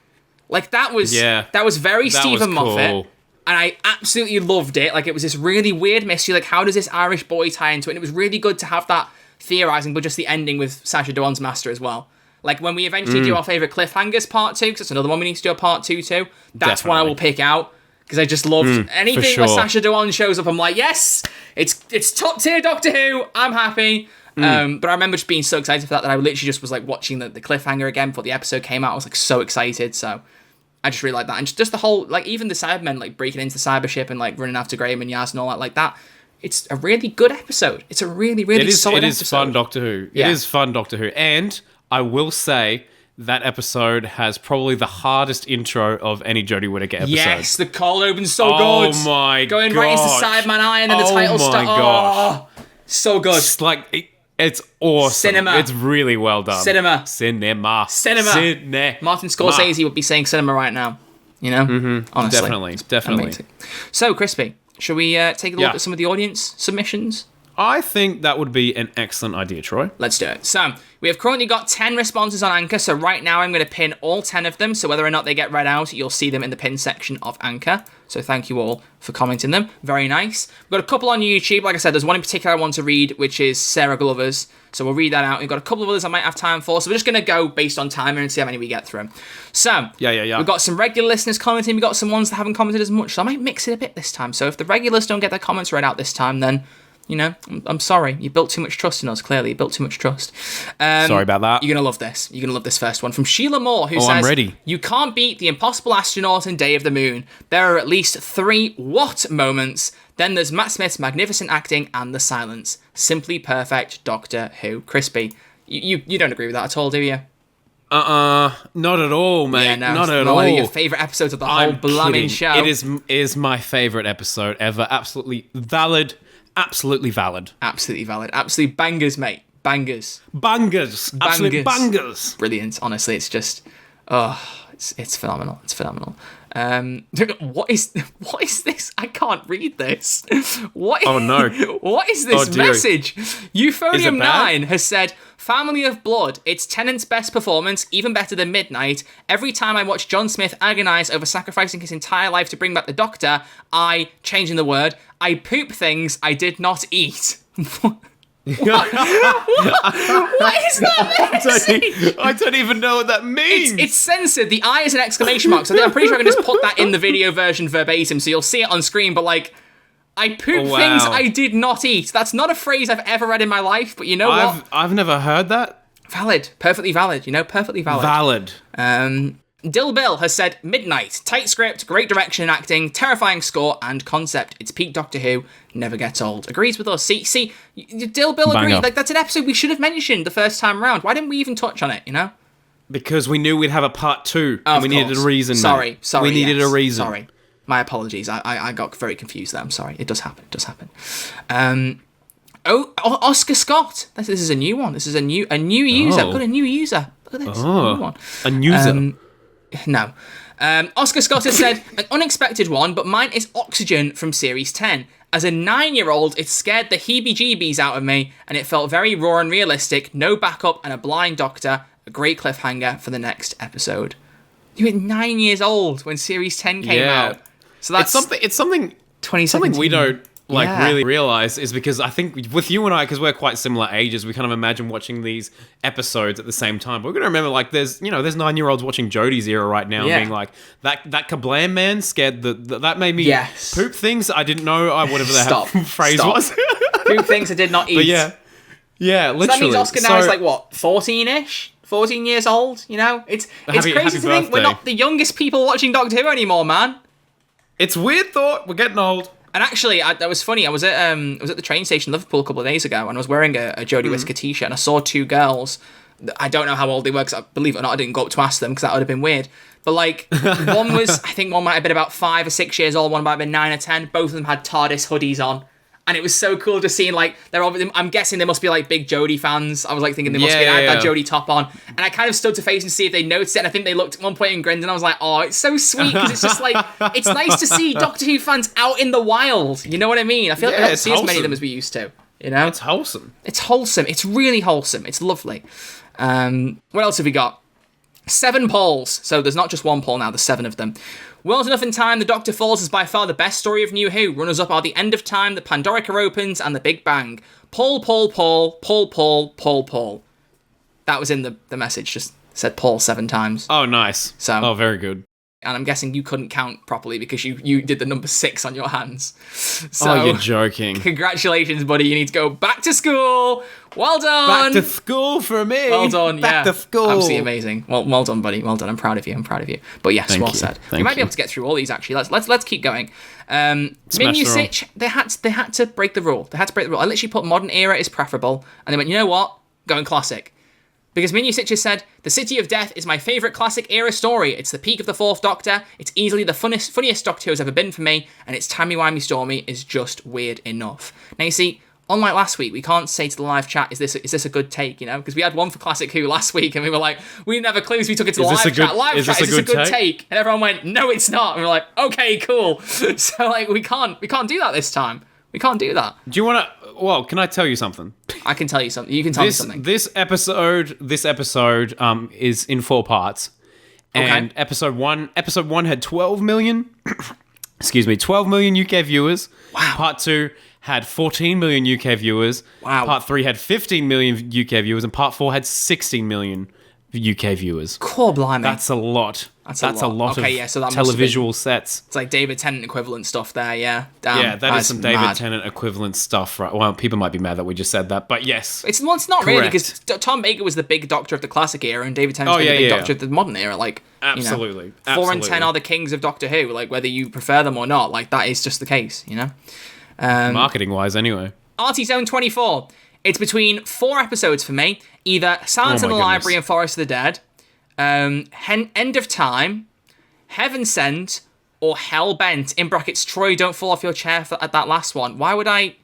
That was very Stephen Moffat. And I absolutely loved it. It was this really weird mystery. How does this Irish boy tie into it? And it was really good to have that theorising, but just the ending with Sacha Dhawan's Master as well. When we eventually do our favourite cliffhangers part 2, because that's another one we need to do a part 2 to, that's Definitely. one I will pick out. Because I just loved anything where Sacha Dhawan shows up, I'm like, yes! It's top tier Doctor Who! I'm happy. But I remember just being so excited for that I literally just was watching the cliffhanger again before the episode came out. I was so excited, so... I just really like that. And just the whole, like, even the Cybermen, like, breaking into the cyber ship and, like, running after Graham and Yaz and all that, like that. It's a really good episode. It's a really, really solid episode. It is fun Doctor Who. Yeah. It is fun Doctor Who. And I will say that episode has probably the hardest intro of any Jodie Whittaker episode. Yes, the cold open's so good. Oh my god. Going right into Cyberman Eye and then the title starts. Oh my gosh. So good. It's like... It's awesome. Cinema. It's really well done. Cinema. Martin Scorsese would be saying cinema right now. You know? Mm-hmm. Honestly. Definitely. Amazing. So, Crispy, shall we take a look at some of the audience submissions? I think that would be an excellent idea, Troy. Let's do it. So, we have currently got 10 responses on Anchor, so right now I'm going to pin all 10 of them, so whether or not they get read out, you'll see them in the pin section of Anchor. So thank you all for commenting them. Very nice. We've got a couple on YouTube. Like I said, there's one in particular I want to read, which is Sarah Glover's, so we'll read that out. We've got a couple of others I might have time for, so we're just going to go based on timer and see how many we get through. So, we've got some regular listeners commenting, we've got some ones that haven't commented as much, so I might mix it a bit this time. So if the regulars don't get their comments read out this time, then... You know, I'm sorry. You built too much trust in us, clearly. You built too much trust. Sorry about that. You're going to love this. You're going to love this first one. From Sheila Moore, who says, I'm ready. You can't beat The Impossible Astronaut and Day of the Moon. There are at least 3 what moments. Then there's Matt Smith's magnificent acting and the silence. Simply perfect Doctor Who. Crispy, you don't agree with that at all, do you? Not at all, mate. Yeah, no, not at not all. One of your favourite episodes of the whole blooming show. It is my favourite episode ever. Absolutely valid. Absolutely valid. Absolutely valid. Absolute bangers, mate. Bangers. Absolute bangers. Brilliant. Honestly, it's just, it's phenomenal. It's phenomenal. What is this? I can't read this. Oh no! What is this message? Euphonium 9 has said, "Family of Blood. It's Tennant's best performance, even better than Midnight. Every time I watch John Smith agonize over sacrificing his entire life to bring back the Doctor, changing the word, I poop things I did not eat." What is that message? I don't even know what that means. It's censored. The I is an exclamation mark, so I'm pretty sure I can just put that in the video version verbatim, so you'll see it on screen, but like, I poop things I did not eat. That's not a phrase I've ever read in my life, but you know what? I've never heard that. Valid. Perfectly valid. Perfectly valid. Dill Bill has said, Midnight, tight script, great direction and acting, terrifying score and concept. It's peak Doctor Who, never gets old. Agrees with us. See, Dill Bill agrees. Like, that's an episode we should have mentioned the first time round. Why didn't we even touch on it, you know? Because we knew we'd have a part 2, and we needed a reason. Sorry. We needed a reason. Sorry. My apologies. I got very confused there. I'm sorry. It does happen. Oscar Scott. This is a new one. This is a new user. I've got a new user. Look at this. A new one. A user. No. Oscar Scott has said, an unexpected one, but mine is Oxygen from Series 10. As a 9-year-old, it scared the heebie-jeebies out of me, and it felt very raw and realistic. No backup and a blind doctor. A great cliffhanger for the next episode. You were 9 years old when Series 10 came out. So that's it's something we don't really realize is because I think with you and I, because we're quite similar ages, we kind of imagine watching these episodes at the same time. But we're gonna remember, like, there's 9-year-olds watching Jodie's era right now, being like, that kablam man scared that made me poop things I didn't know. Whatever the phrase was. Poop things I did not eat. But yeah, literally. So that means Oscar now is like what, 14-ish? 14 years old, you know? It's crazy to think we're not the youngest people watching Doctor Who anymore, man. It's weird thought. We're getting old. And actually, that was funny. I was at the train station in Liverpool a couple of days ago, and I was wearing a Jodie Whittaker t-shirt, and I saw 2 girls. I don't know how old they were, because believe it or not, I didn't go up to ask them, because that would have been weird. But like, one might have been about 5 or 6 years old, one might have been 9 or 10. Both of them had TARDIS hoodies on. And it was so cool to see, like, I'm guessing they must be, like, big Jodie fans. I was, like, thinking they must have that Jodie top on. And I kind of stood to face and see if they noticed it. And I think they looked at one point and grinned. And I was like, oh, it's so sweet. Because it's just, like, it's nice to see Doctor Who fans out in the wild. You know what I mean? I feel like we don't see as many of them as we used to. You know? It's wholesome. It's wholesome. It's really wholesome. It's lovely. What else have we got? 7 polls. So there's not just one poll now, there's 7 of them. World Enough in Time, The Doctor Falls is by far the best story of New Who. Runners-up are The End of Time, The Pandorica Opens, and The Big Bang. Paul. That was in the message, just said Paul 7 times. Oh, nice. So, very good. and I'm guessing you couldn't count properly because you did the number 6 on your hands. So, oh, you're joking. Congratulations, buddy. You need to go back to school. Well done. Back to school for me. Well done. Back to school. Absolutely amazing. Well done, buddy. Well done. I'm proud of you. But yes, well said. You might be able to get through all these actually. Let's keep going. Minusich, they had to break the rule. I literally put modern era is preferable, and they went, you know what? Going classic. Because Minusich has said, The City of Death is my favourite classic era story. It's the peak of the 4th Doctor. It's easily the funniest Doctor Who has ever been for me, and its timey-wimey Stormy is just weird enough. Now you see, unlike last week, we can't say to the live chat, is this a good take, you know? Because we had one for Classic Who last week, and we were like, we didn't have a clue, so we took it to the live chat. Is this a good take? And everyone went, no, it's not. And we were like, okay, cool. So, like, we can't do that this time. We can't do that. Do you want to... Well, can I tell you something? I can tell you something. You can tell me something. This episode is in 4 parts. And okay. episode one had 12 million... 12 million UK viewers. Wow. Part 2 had 14 million UK viewers. Wow. Part 3 had 15 million UK viewers. And Part 4 had 16 million UK viewers. Cool, blimey. That's a lot. That's a lot of so that televisual sets. It's like David Tennant equivalent stuff there, yeah. Damn, yeah, that is some David Tennant equivalent stuff, right? Well, people might be mad that we just said that, but yes. It's not really, because Tom Baker was the big Doctor of the classic era, and David Tennant's the big Doctor of the modern era. Like, absolutely. You know, 4 and 10 are the kings of Doctor Who, like, whether you prefer them or not. Like, that is just the case, you know? Marketing-wise, anyway. Artie Zone 24. It's between 4 episodes for me. Either Silence in the Library and Forest of the Dead, End of Time, Heaven Sent, or Hellbent. In brackets, Troy, don't fall off your chair at that last one. Why would I...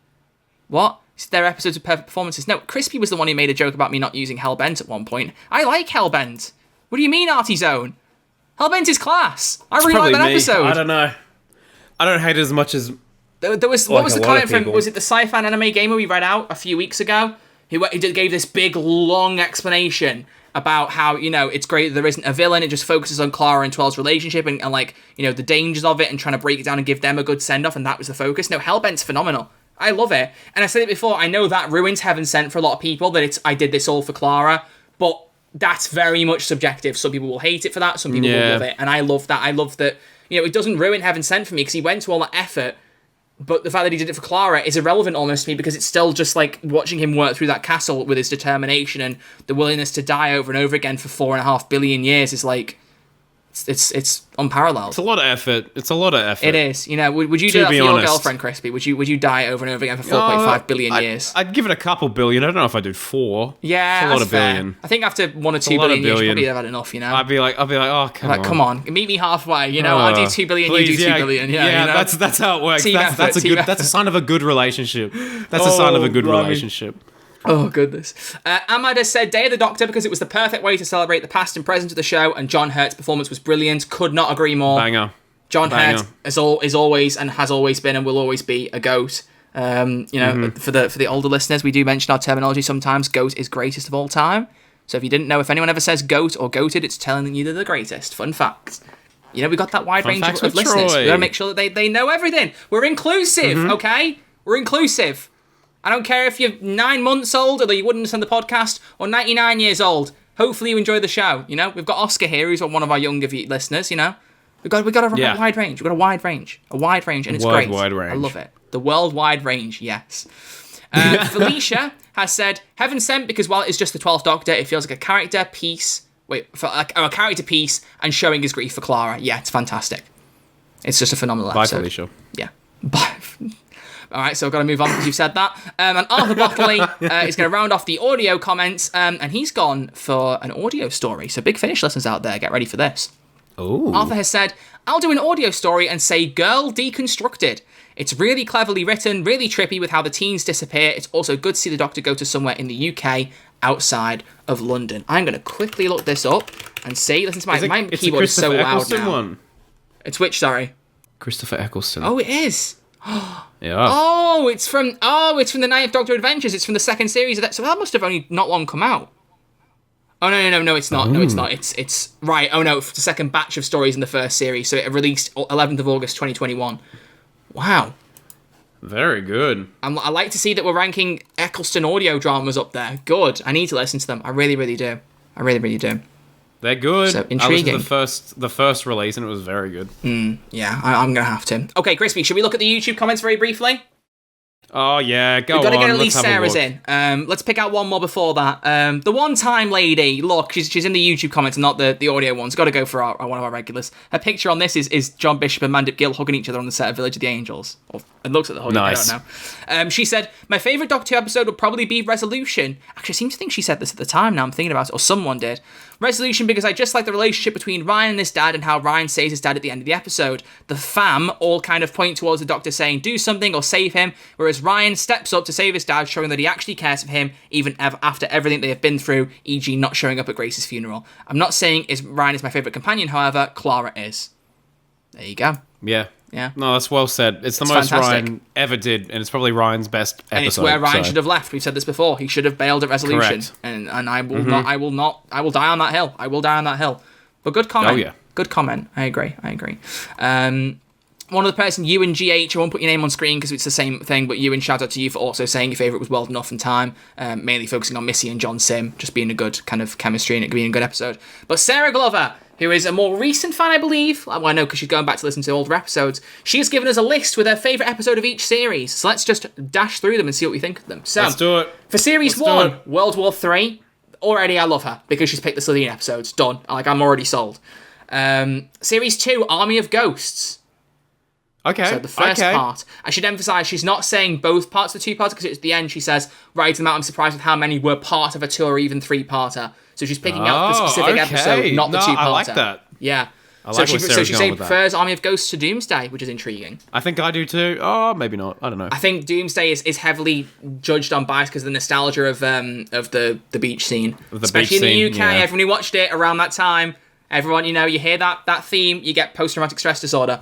What? They're episodes of perfect performances. No, Crispy was the one who made a joke about me not using Hellbent at one point. I like Hellbent. What do you mean, Artie Zone? Hellbent is class. I really like that episode. I don't know. I don't hate it as much as... There was what was the comment from? Was it the Sci-Fi Anime Gamer we read out a few weeks ago? He gave this big, long explanation about how, you know, it's great that there isn't a villain. It just focuses on Clara and 12's relationship and like, you know, the dangers of it and trying to break it down and give them a good send-off, and that was the focus. No, Hellbent's phenomenal. I love it. And I said it before, I know that ruins Heaven Sent for a lot of people, that I did this all for Clara, but that's very much subjective. Some people will hate it for that, some people will love it, and I love that. I love that, you know, it doesn't ruin Heaven Sent for me because he went to all that effort, but the fact that he did it for Clara is irrelevant almost to me, because it's still just like watching him work through that castle with his determination and the willingness to die over and over again for 4.5 billion years is like, it's unparalleled. It's a lot of effort. It is. You know, would you do that for your girlfriend, Crispy? Would you die over and over again for 4.5 billion years? I'd give it a couple billion. I don't know if I'd do 4. Yeah, it's a lot of billion. I think after 1 or 2 billion years, you probably have had enough. You know, I'd be like, oh, come on, meet me halfway. You know, I do 2 billion, please, you do 2 billion. Yeah, you know? that's how it works. That's a sign of a good relationship. That's a sign of a good relationship. Oh, goodness. Ahmad has said Day of the Doctor because it was the perfect way to celebrate the past and present of the show, and John Hurt's performance was brilliant. Could not agree more. Banger. John Hurt is always and has always been and will always be a GOAT. You know, for the older listeners, we do mention our terminology sometimes. GOAT is greatest of all time. So if you didn't know, if anyone ever says GOAT or GOATed, it's telling you they're the greatest. Fun fact. You know, we've got that wide range of listeners. We've got to make sure that they know everything. We're inclusive, okay? We're inclusive. I don't care if you're 9 months old, although you wouldn't understand the podcast, or 99 years old. Hopefully you enjoy the show, you know? We've got Oscar here, who's one of our younger listeners, you know? We've got a wide range. We've got a wide range, and it's great. Wide range. I love it. The worldwide range, yes. Felicia has said, Heaven Sent because while it's just the 12th Doctor, it feels like a character piece, a character piece and showing his grief for Clara. Yeah, it's fantastic. It's just a phenomenal episode. Bye, Felicia. Yeah. Bye. All right, so I've got to move on because you've said that. And Arthur Bockley is going to round off the audio comments, and he's gone for an audio story. So big Finish listeners out there, get ready for this. Ooh. Arthur has said, I'll do an audio story and say Girl Deconstructed. It's really cleverly written, really trippy with how the teens disappear. It's also good to see the Doctor go to somewhere in the UK outside of London. I'm going to quickly look this up and see. Listen to my keyboard is so loud now. One. It's which, sorry? Christopher Eccleston. Oh, it is. Yeah. Oh, it's from the Ninth Doctor Adventures. It's from the second series of that. So that must have only not long come out. Oh no, it's not. No, it's not. It's right. Oh no, it's the second batch of stories in the first series. So it released 11th of August 2021. Wow. Very good. I like to see that we're ranking Eccleston audio dramas up there. Good. I need to listen to them. I really, really do. I really, really do. They're good. So, I intriguing. listened to the first release, and it was very good. Yeah, I'm going to have to. Okay, Crispy, should we look at the YouTube comments very briefly? Oh, yeah, go on. We've got to get at least Let's have a Sarah's look. in. Let's pick out one more before that. The one-time lady, look, she's in the YouTube comments, not the audio ones. Got to go for one of our regulars. Her picture on this is John Bishop and Mandip Gill hugging each other on the set of Village of the Angels. Or it looks like the hugging, Nice. I don't know. She said, my favourite Doctor Who episode would probably be Resolution. Actually, I seem to think she said this at the time now I'm thinking about it, or someone did. Resolution because I just like the relationship between Ryan and his dad and how Ryan saves his dad at the end of the episode. The fam all kind of point towards the Doctor saying do something or save him, whereas Ryan steps up to save his dad, showing that he actually cares for him even after everything they have been through, e.g. not showing up at Grace's funeral. I'm not saying Ryan is my favourite companion, however, Clara is. There you go. Yeah. Yeah. No, that's well said. It's the most fantastic. Ryan ever did, and it's probably Ryan's best episode. And it's where Ryan should have left. We've said this before. He should have bailed at Resolution. Correct. And I will not. I will die on that hill. I will die on that hill. But good comment. Oh, yeah. Good comment. I agree. One other person, you and GH, I won't put your name on screen because it's the same thing, but you and shout out to you for also saying your favourite was World Enough in Time, mainly focusing on Missy and John Sim, just being a good kind of chemistry and it being a good episode. But Sarah Glover, who is a more recent fan, I believe, well, I know because she's going back to listen to older episodes, she has given us a list with her favourite episode of each series. So let's just dash through them and see what we think of them. So, Let's do it. For Series Let's do 1, it. World War 3, already I love her because she's picked the Cillian episodes. Done. I'm already sold. Series 2, Army of Ghosts. Okay. So the first part, I should emphasise, she's not saying both parts of the two-parter because at the end she says, right, I'm surprised with how many were part of a two or even three-parter. So she's picking out the specific episode, not the two-parter. I like that. Yeah. I like where Sarah's so she going with that. prefers Army of Ghosts to Doomsday, which is intriguing. I think I do too. Oh, maybe not. I don't know. I think Doomsday is heavily judged on bias because of the nostalgia of the beach scene. Especially in the UK, everyone who watched it around that time, everyone, you hear that theme, you get post-traumatic stress disorder.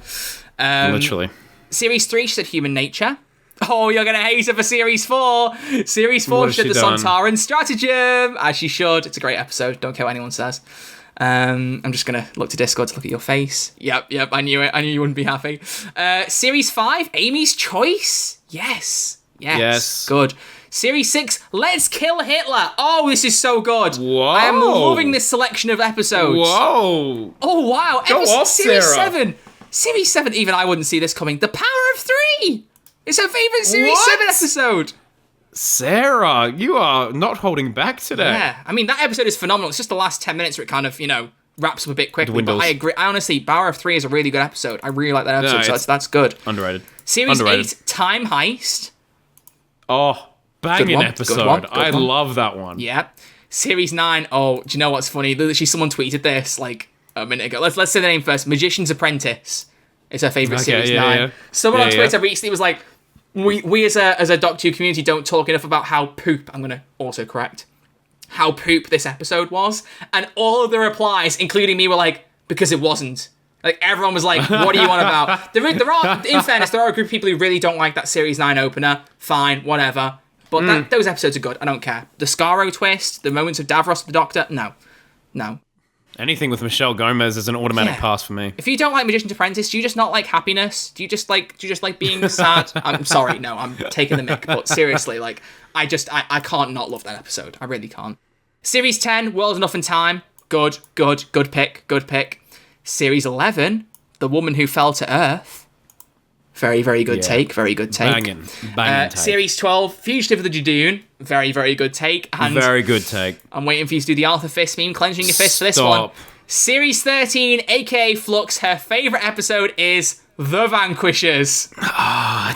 Literally. Series 3, she said Human Nature. Oh, you're going to hate her for Series 4. Series 4, she said The Sontaran Stratagem. As she should. It's a great episode. Don't care what anyone says. I'm just going to look to Discord to look at your face. Yep, I knew it. I knew you wouldn't be happy. Series 5, Amy's Choice. Yes. Good. Series 6, Let's Kill Hitler. Oh, this is so good. Whoa. I am loving this selection of episodes. Whoa. Oh, wow. Go off, Series Sarah. 7. Series 7, even I wouldn't see this coming. The Power of 3! It's her favourite Series What? 7 episode. Sarah, you are not holding back today. Yeah, I mean, that episode is phenomenal. It's just the last 10 minutes where it kind of, wraps up a bit quickly. Dwindles. But I agree. I honestly, Power of 3 is a really good episode. I really like that episode, so that's good. Underrated. Series Underrated. 8, Time Heist. Oh, banging one, episode. good one, good I one. love that one. Yeah. Series 9, oh, do you know what's funny? Literally, someone tweeted this, a minute ago. Let's say the name first. Magician's Apprentice. It's her favourite Series 9. Yeah. Someone on Twitter recently was like, we as a Doctor Who community don't talk enough about how poop, I'm going to autocorrect, how poop this episode was. And all of the replies, including me, were like, because it wasn't. Like, everyone was like, what are you on about? There are, in fairness, there are a group of people who really don't like that Series 9 opener. Fine, whatever. But those episodes are good. I don't care. The Scarrow twist, the moments of Davros the Doctor, no. Anything with Michelle Gomez is an automatic pass for me. If you don't like Magician's Apprentice, do you just not like happiness? Do you just like being sad? I'm sorry, no, I'm taking the mick, but seriously, I can't not love that episode. I really can't. Series 10, World Enough in Time. Good pick. Series 11, The Woman Who Fell to Earth. Very, very good take. Very good take. Banging take. Series 12, Fugitive of the Judoon. Very, very good take. And very good take. I'm waiting for you to do the Arthur Fist meme, clenching your fist for this one. Series 13, aka Flux, her favourite episode is The Vanquishers. I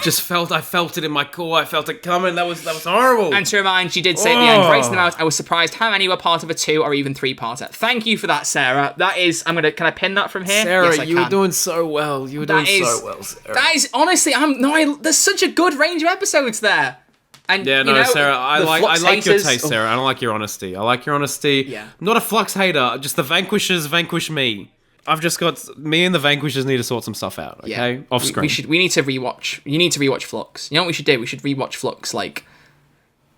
felt it in my core. I felt it coming. That was horrible. And to remind, she did say at the end, racing them out, I was surprised how many were part of a 2 or even 3-parter. Thank you for that, Sarah. That is, can I pin that from here? Sarah, Yes, I you can. were doing so well. You were doing so well, Sarah. That is, honestly, there's such a good range of episodes there. And, Sarah, I like your taste, Sarah. I don't like your honesty. I like your honesty. Yeah. I'm not a Flux hater. Just the Vanquishers vanquish me. I've just got... Me and the Vanquishers need to sort some stuff out, okay? Yeah. Off screen. We need to rewatch. You need to rewatch Flux. You know what we should do? We should rewatch Flux, I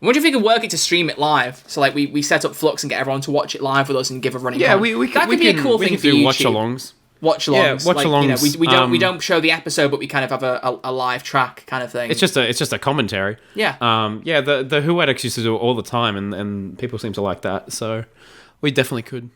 wonder if we could work it to stream it live. So, we set up Flux and get everyone to watch it live with us and give a running comment. That could be a cool thing for YouTube. Watch-alongs. Watch-alongs. Yeah, watch-alongs. We don't show the episode, but we kind of have a live track kind of thing. It's just a commentary. Yeah. The Who Addicts used to do it all the time, and people seem to like that, so we definitely could.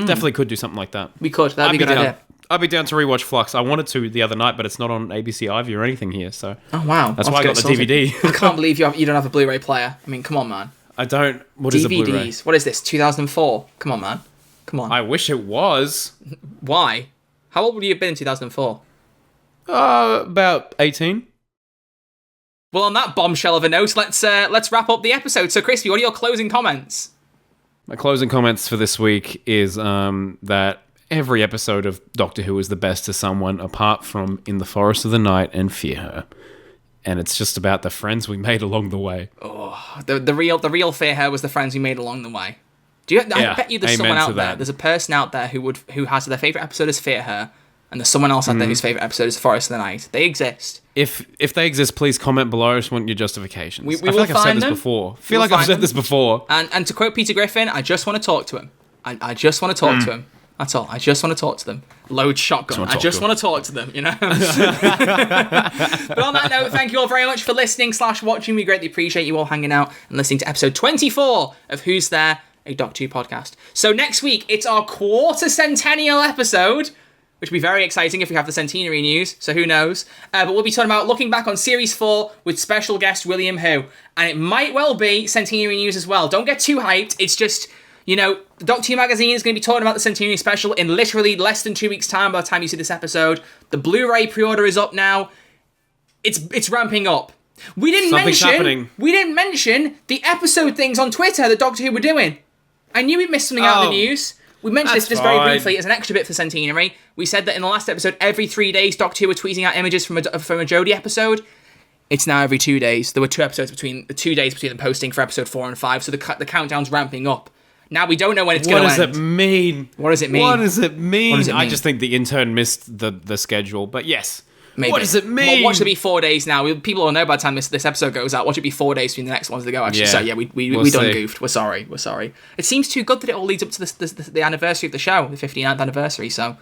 Definitely could do something like that. We could. That'd be a good idea. I'd be down to rewatch Flux. I wanted to the other night, but it's not on ABC Ivy or anything here. So Oh, wow. that's why I got the DVD. I can't believe you don't have a Blu-ray player. I mean, come on, man. I don't. What is a Blu-ray? DVDs. What is this, 2004? Come on, man. Come on. I wish it was. Why? How old would you have been in 2004? About 18. Well, on that bombshell of a note, let's wrap up the episode. So, Crispy, what are your closing comments? My closing comments for this week is that every episode of Doctor Who is the best to someone apart from In the Forest of the Night and Fear Her. And it's just about the friends we made along the way. Oh, the real Fear Her was the friends we made along the way. I bet you there's someone out there. There's a person out there who has their favourite episode as Fear Her, and there's someone else out there whose favourite episode is Forest of the Night. They exist. If they exist, please comment below. I just want your justifications. We I feel will like I've said find this them. before. I feel like I've said this before. And to quote Peter Griffin, I just want to talk to him. I just want to talk to him. That's all. I just want to talk to them. Load shotgun. I just want to talk to them, you know? But on that note, thank you all very much for listening / watching. We greatly appreciate you all hanging out and listening to episode 24 of Who's There? A Doctor Who podcast. So next week, it's our quarter centennial episode, which will be very exciting if we have the centenary news, so who knows. But we'll be talking about looking back on Series 4 with special guest William Hu. And it might well be centenary news as well. Don't get too hyped. It's just, the Doctor Who magazine is going to be talking about the centenary special in literally less than 2 weeks' time by the time you see this episode. The Blu-ray pre-order is up now. It's ramping up. We didn't mention the episode things on Twitter that Doctor Who were doing. I knew we missed something out of the news. We mentioned this just very briefly as an extra bit for centenary. We said that in the last episode, every 3 days, Doctor Who were tweeting out images from a Jodie episode. It's now every 2 days. There were 2 days between them posting for episode 4 and 5, so the countdown's ramping up. Now we don't know when it's going to end. What does it mean? What does it mean? What does it mean? I just think the intern missed the schedule, but yes. Maybe. What does it mean? Watch it be 4 days now. People will know by the time this episode goes out. Watch it be 4 days between the next ones to go. Actually, so yeah, we done goofed. We're sorry. It seems too good that it all leads up to the anniversary of the show, the 59th anniversary. So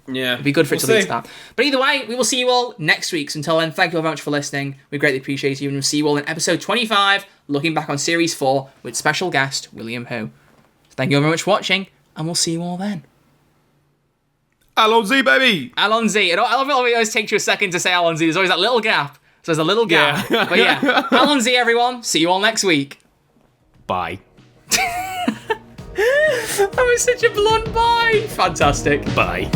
yeah, it'd be good for it to lead to that. But either way, we will see you all next week. So until then, thank you all very much for listening. We greatly appreciate you, and we'll see you all in episode 25, looking back on Series 4 with special guest William Hu. So thank you all very much for watching, and we'll see you all then. Alon Z, baby! Alon Z. I love it always takes you a second to say Alon Z. There's always that little gap. So there's a little gap. Yeah. But yeah, Alon Z, everyone. See you all next week. Bye. That was such a blunt bye. Fantastic. Bye.